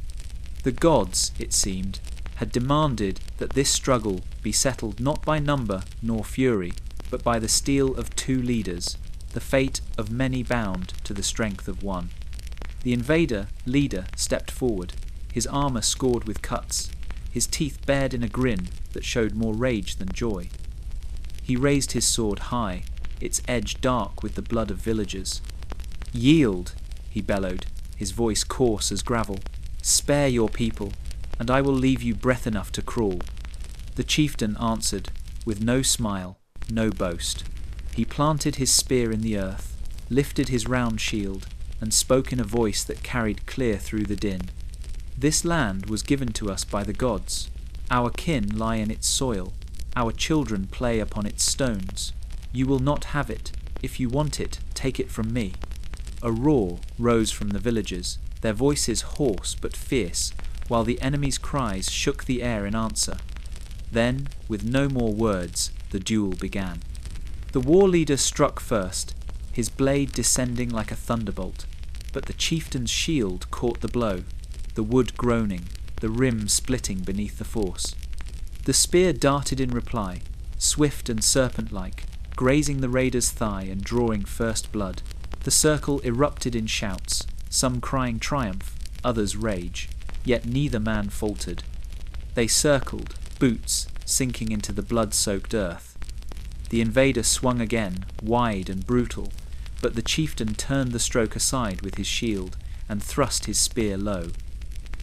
The gods, it seemed, had demanded that this struggle be settled not by number nor fury, but by the steel of 2 leaders, the fate of many bound to the strength of one. The invader leader stepped forward, his armour scored with cuts, his teeth bared in a grin that showed more rage than joy. He raised his sword high, its edge dark with the blood of villagers. "Yield," he bellowed, his voice coarse as gravel. "Spare your people, and I will leave you breath enough to crawl." The chieftain answered, with no smile, no boast. He planted his spear in the earth, lifted his round shield, and spoke in a voice that carried clear through the din. "This land was given to us by the gods. Our kin lie in its soil. Our children play upon its stones. You will not have it. If you want it, take it from me." A roar rose from the villagers, their voices hoarse but fierce, while the enemy's cries shook the air in answer. Then, with no more words, the duel began. The war leader struck first, his blade descending like a thunderbolt, but the chieftain's shield caught the blow, the wood groaning, the rim splitting beneath the force. The spear darted in reply, swift and serpent-like, grazing the raider's thigh and drawing first blood. The circle erupted in shouts, some crying triumph, others rage, yet neither man faltered. They circled, boots sinking into the blood-soaked earth. The invader swung again, wide and brutal, but the chieftain turned the stroke aside with his shield and thrust his spear low.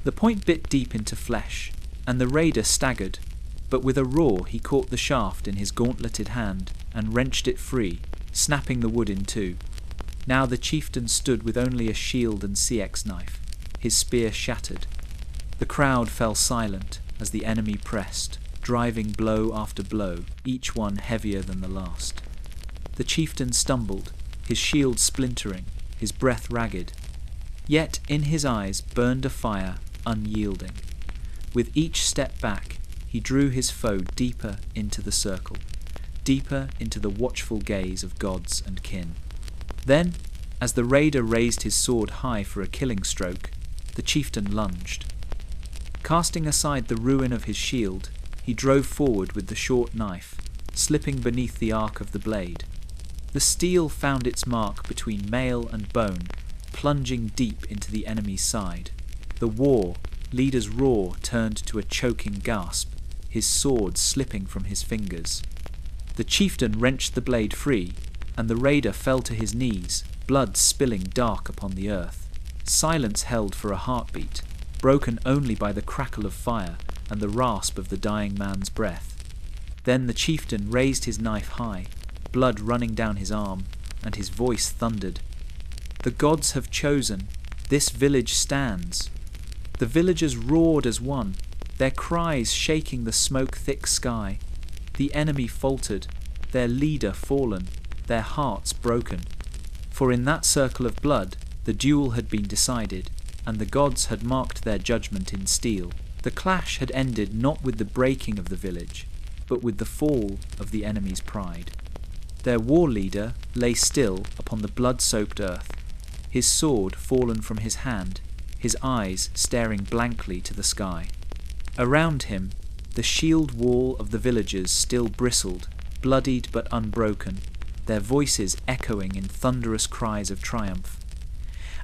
The point bit deep into flesh, and the raider staggered, but with a roar he caught the shaft in his gauntleted hand and wrenched it free, snapping the wood in 2. Now the chieftain stood with only a shield and CX knife, his spear shattered. The crowd fell silent, as the enemy pressed, driving blow after blow, each one heavier than the last. The chieftain stumbled, his shield splintering, his breath ragged. Yet in his eyes burned a fire unyielding. With each step back, he drew his foe deeper into the circle, deeper into the watchful gaze of gods and kin. Then, as the raider raised his sword high for a killing stroke, the chieftain lunged. Casting aside the ruin of his shield, he drove forward with the short knife, slipping beneath the arc of the blade. The steel found its mark between mail and bone, plunging deep into the enemy's side. The war leader's roar turned to a choking gasp, his sword slipping from his fingers. The chieftain wrenched the blade free, and the raider fell to his knees, blood spilling dark upon the earth. Silence held for a heartbeat, broken only by the crackle of fire and the rasp of the dying man's breath. Then the chieftain raised his knife high, blood running down his arm, and his voice thundered. "The gods have chosen. This village stands." The villagers roared as one, their cries shaking the smoke-thick sky. The enemy faltered, their leader fallen, their hearts broken. For in that circle of blood, the duel had been decided, and the gods had marked their judgment in steel. The clash had ended not with the breaking of the village, but with the fall of the enemy's pride. Their war leader lay still upon the blood-soaked earth, his sword fallen from his hand, his eyes staring blankly to the sky. Around him, the shield wall of the villagers still bristled, bloodied but unbroken, their voices echoing in thunderous cries of triumph.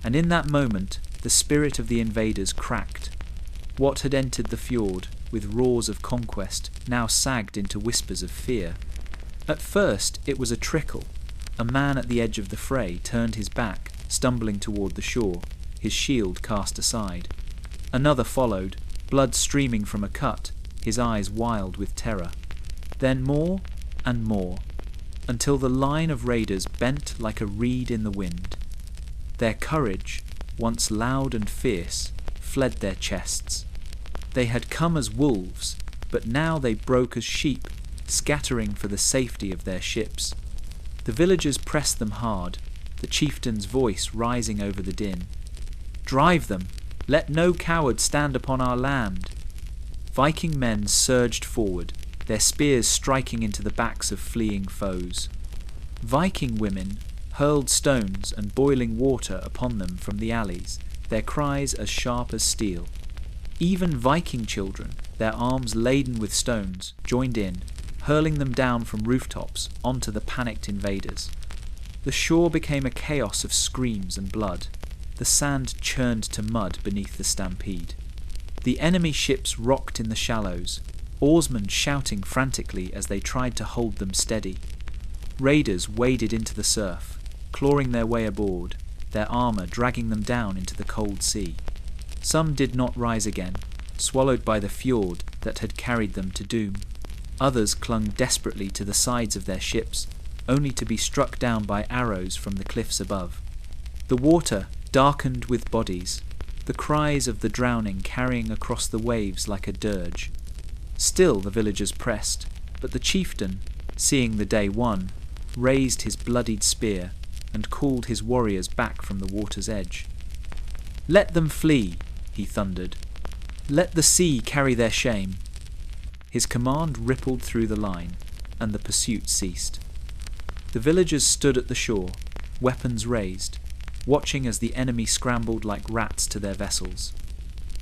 And in that moment, the spirit of the invaders cracked. What had entered the fjord, with roars of conquest, now sagged into whispers of fear. At first, it was a trickle. A man at the edge of the fray turned his back, stumbling toward the shore, his shield cast aside. Another followed, blood streaming from a cut, his eyes wild with terror. Then more and more, until the line of raiders bent like a reed in the wind. Their courage, once loud and fierce, fled their chests. They had come as wolves, but now they broke as sheep, scattering for the safety of their ships. The villagers pressed them hard, the chieftain's voice rising over the din. "Drive them! Let no coward stand upon our land!" Viking men surged forward, their spears striking into the backs of fleeing foes. Viking women hurled stones and boiling water upon them from the alleys, their cries as sharp as steel. Even Viking children, their arms laden with stones, joined in, hurling them down from rooftops onto the panicked invaders. The shore became a chaos of screams and blood. The sand churned to mud beneath the stampede. The enemy ships rocked in the shallows, oarsmen shouting frantically as they tried to hold them steady. Raiders waded into the surf, clawing their way aboard, their armour dragging them down into the cold sea. Some did not rise again, swallowed by the fjord that had carried them to doom. Others clung desperately to the sides of their ships, only to be struck down by arrows from the cliffs above. The water darkened with bodies, the cries of the drowning carrying across the waves like a dirge. Still the villagers pressed, but the chieftain, seeing the day won, raised his bloodied spear and called his warriors back from the water's edge. "Let them flee," he thundered. "Let the sea carry their shame." His command rippled through the line, and the pursuit ceased. The villagers stood at the shore, weapons raised, watching as the enemy scrambled like rats to their vessels.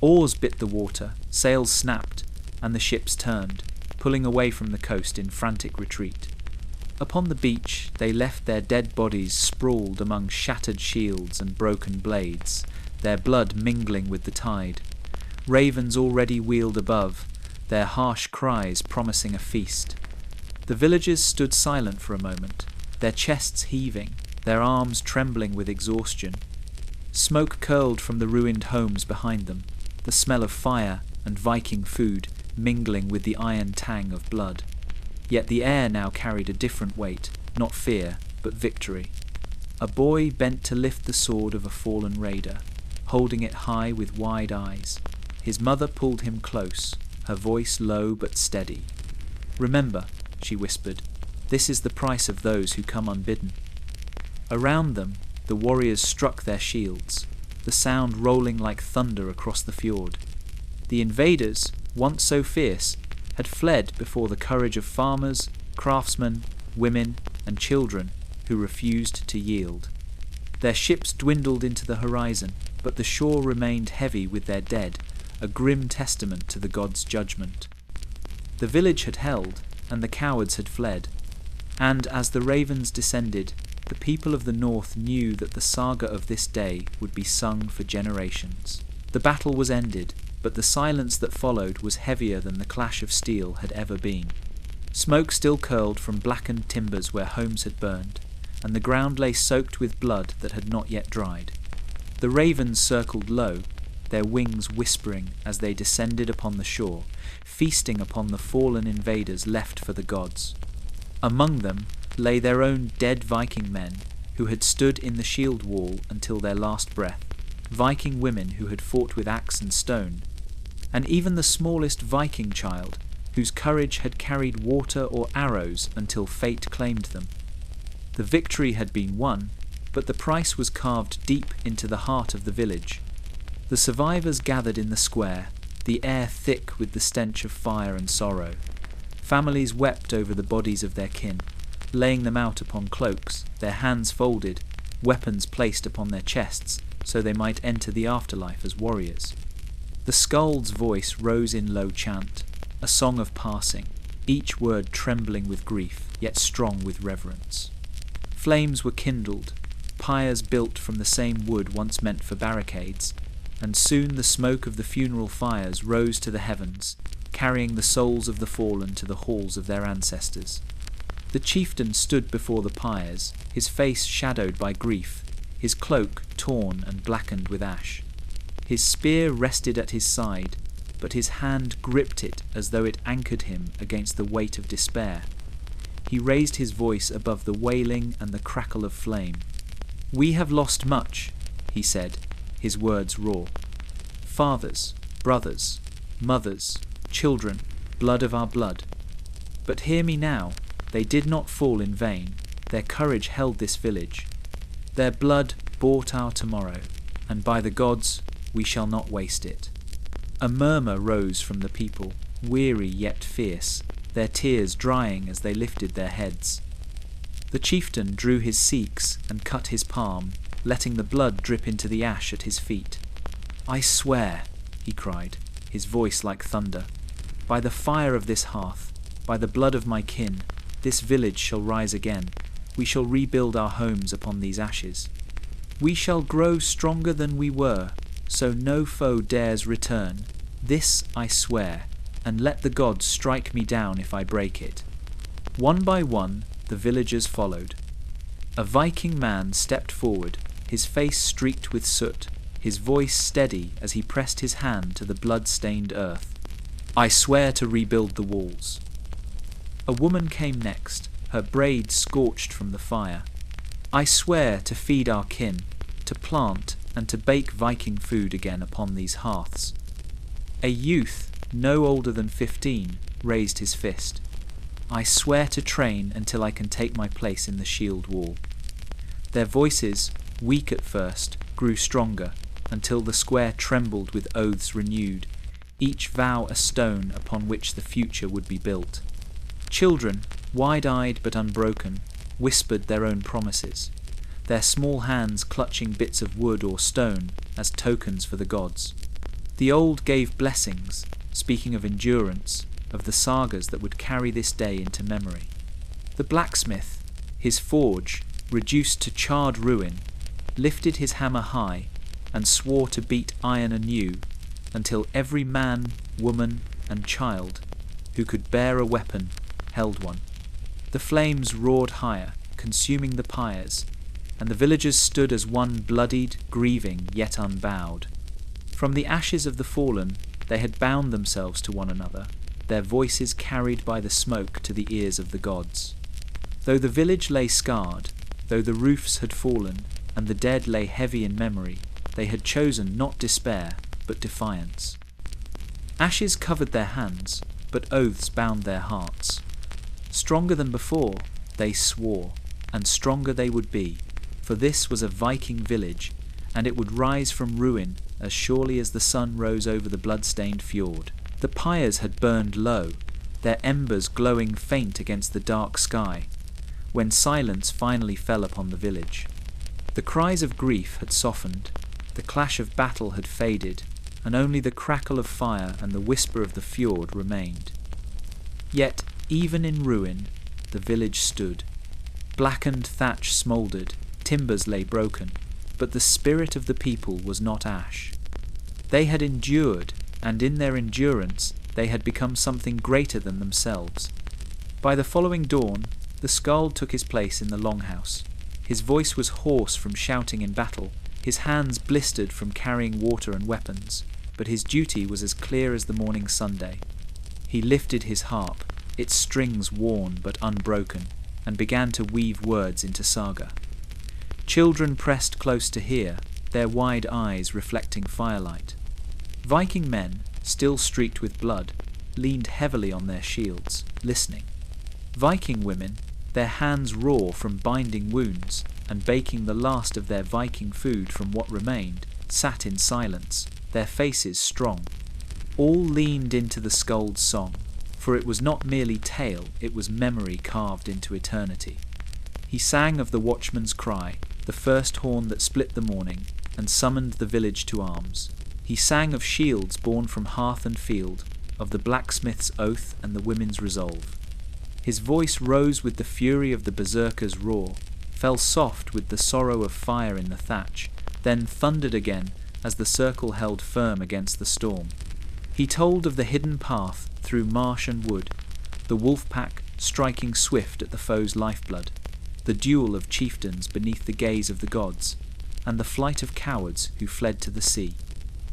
Oars bit the water, sails snapped, and the ships turned, pulling away from the coast in frantic retreat. Upon the beach they left their dead bodies sprawled among shattered shields and broken blades, their blood mingling with the tide. Ravens already wheeled above, their harsh cries promising a feast. The villagers stood silent for a moment, their chests heaving, their arms trembling with exhaustion. Smoke curled from the ruined homes behind them, the smell of fire and Viking food mingling with the iron tang of blood. Yet the air now carried a different weight, not fear, but victory. A boy bent to lift the sword of a fallen raider, holding it high with wide eyes. His mother pulled him close, her voice low but steady. "Remember," she whispered, "this is the price of those who come unbidden." Around them, the warriors struck their shields, the sound rolling like thunder across the fjord. The invaders, once so fierce, had fled before the courage of farmers, craftsmen, women, and children who refused to yield. Their ships dwindled into the horizon, but the shore remained heavy with their dead, a grim testament to the gods' judgment. The village had held, and the cowards had fled, and as the ravens descended, the people of the north knew that the saga of this day would be sung for generations. The battle was ended, but the silence that followed was heavier than the clash of steel had ever been. Smoke still curled from blackened timbers where homes had burned, and the ground lay soaked with blood that had not yet dried. The ravens circled low, their wings whispering as they descended upon the shore, feasting upon the fallen invaders left for the gods. Among them lay their own dead Viking men who had stood in the shield wall until their last breath, Viking women who had fought with axe and stone, and even the smallest Viking child whose courage had carried water or arrows until fate claimed them. The victory had been won, but the price was carved deep into the heart of the village. The survivors gathered in the square, the air thick with the stench of fire and sorrow. Families wept over the bodies of their kin, laying them out upon cloaks, their hands folded, weapons placed upon their chests so they might enter the afterlife as warriors. The skald's voice rose in low chant, a song of passing, each word trembling with grief, yet strong with reverence. Flames were kindled, pyres built from the same wood once meant for barricades, and soon the smoke of the funeral fires rose to the heavens, carrying the souls of the fallen to the halls of their ancestors. The chieftain stood before the pyres, his face shadowed by grief, his cloak torn and blackened with ash. His spear rested at his side, but his hand gripped it as though it anchored him against the weight of despair. He raised his voice above the wailing and the crackle of flame. "We have lost much," he said, his words raw. "Fathers, brothers, mothers, children, blood of our blood. But hear me now, they did not fall in vain, their courage held this village. Their blood bought our tomorrow, and by the gods we shall not waste it." A murmur rose from the people, weary yet fierce, their tears drying as they lifted their heads. The chieftain drew his seeks and cut his palm, letting the blood drip into the ash at his feet. "I swear," he cried, his voice like thunder, "by the fire of this hearth, by the blood of my kin, this village shall rise again. We shall rebuild our homes upon these ashes. We shall grow stronger than we were, so no foe dares return. This I swear, and let the gods strike me down if I break it." One by one, the villagers followed. A Viking man stepped forward, his face streaked with soot, his voice steady as he pressed his hand to the blood-stained earth. "I swear to rebuild the walls." A woman came next, her braids scorched from the fire. "I swear to feed our kin, to plant and to bake Viking food again upon these hearths." A youth, no older than 15, raised his fist. "I swear to train until I can take my place in the shield wall." Their voices, weak at first, grew stronger, until the square trembled with oaths renewed, each vow a stone upon which the future would be built. Children, wide-eyed but unbroken, whispered their own promises, their small hands clutching bits of wood or stone as tokens for the gods. The old gave blessings, speaking of endurance, of the sagas that would carry this day into memory. The blacksmith, his forge, reduced to charred ruin, lifted his hammer high and swore to beat iron anew until every man, woman, and child who could bear a weapon held one. The flames roared higher, consuming the pyres, and the villagers stood as one bloodied, grieving, yet unbowed. From the ashes of the fallen, they had bound themselves to one another, their voices carried by the smoke to the ears of the gods. Though the village lay scarred, though the roofs had fallen, and the dead lay heavy in memory, they had chosen not despair, but defiance. Ashes covered their hands, but oaths bound their hearts. Stronger than before, they swore, and stronger they would be, for this was a Viking village, and it would rise from ruin as surely as the sun rose over the blood-stained fjord. The pyres had burned low, their embers glowing faint against the dark sky, when silence finally fell upon the village. The cries of grief had softened, the clash of battle had faded, and only the crackle of fire and the whisper of the fjord remained. Yet, even in ruin, the village stood. Blackened thatch smouldered, timbers lay broken, but the spirit of the people was not ash. They had endured, and in their endurance they had become something greater than themselves. By the following dawn, the skald took his place in the longhouse. His voice was hoarse from shouting in battle, his hands blistered from carrying water and weapons, but his duty was as clear as the morning Sunday. He lifted his harp, its strings worn but unbroken, and began to weave words into Saga. Children pressed close to hear, their wide eyes reflecting firelight. Viking men, still streaked with blood, leaned heavily on their shields, listening. Viking women, their hands raw from binding wounds and baking the last of their Viking food from what remained, sat in silence, their faces strong. All leaned into the skald's song, for it was not merely tale, it was memory carved into eternity. He sang of the watchman's cry, the first horn that split the morning and summoned the village to arms. He sang of shields born from hearth and field, of the blacksmith's oath and the women's resolve. His voice rose with the fury of the berserker's roar, fell soft with the sorrow of fire in the thatch, then thundered again as the circle held firm against the storm. He told of the hidden path through marsh and wood, the wolf pack striking swift at the foe's lifeblood, the duel of chieftains beneath the gaze of the gods, and the flight of cowards who fled to the sea.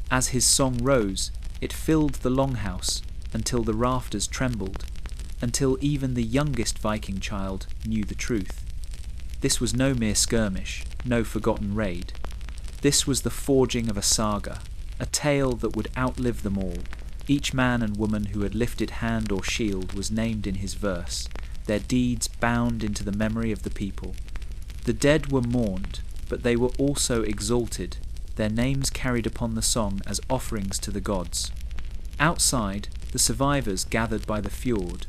As his song rose, it filled the longhouse until the rafters trembled, until even the youngest Viking child knew the truth. This was no mere skirmish, no forgotten raid. This was the forging of a saga, a tale that would outlive them all. Each man and woman who had lifted hand or shield was named in his verse, their deeds bound into the memory of the people. The dead were mourned, but they were also exalted, their names carried upon the song as offerings to the gods. Outside, the survivors gathered by the fjord.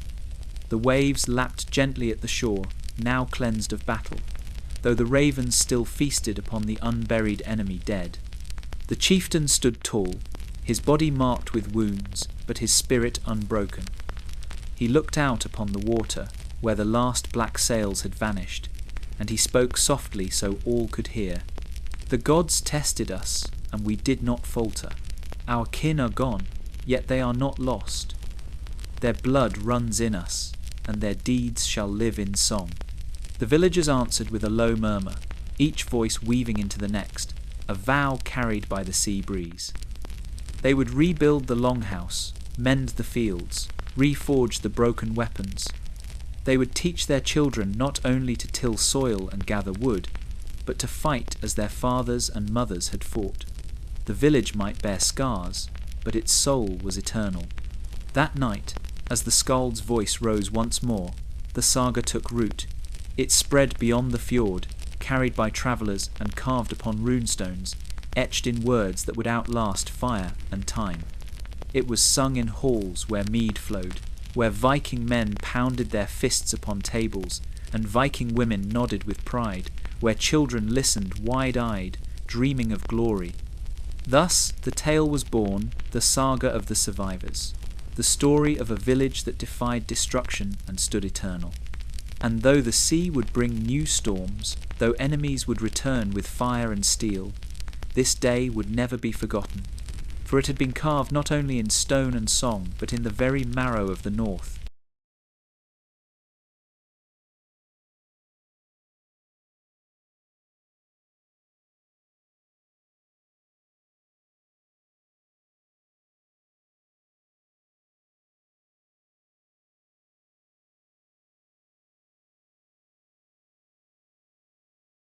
The waves lapped gently at the shore, now cleansed of battle, though the ravens still feasted upon the unburied enemy dead. The chieftain stood tall, his body marked with wounds, but his spirit unbroken. He looked out upon the water, where the last black sails had vanished, and he spoke softly so all could hear. The gods tested us, and we did not falter. Our kin are gone, yet they are not lost. Their blood runs in us, and their deeds shall live in song. The villagers answered with a low murmur, each voice weaving into the next, a vow carried by the sea breeze. They would rebuild the longhouse, mend the fields, reforge the broken weapons. They would teach their children not only to till soil and gather wood, but to fight as their fathers and mothers had fought. The village might bear scars, but its soul was eternal. That night, as the skald's voice rose once more, the saga took root. It spread beyond the fjord, carried by travellers and carved upon runestones, etched in words that would outlast fire and time. It was sung in halls where mead flowed, where Viking men pounded their fists upon tables, and Viking women nodded with pride, where children listened wide-eyed, dreaming of glory. Thus the tale was born, the saga of the survivors, the story of a village that defied destruction and stood eternal. And though the sea would bring new storms, though enemies would return with fire and steel, this day would never be forgotten, for it had been carved not only in stone and song, but in the very marrow of the north,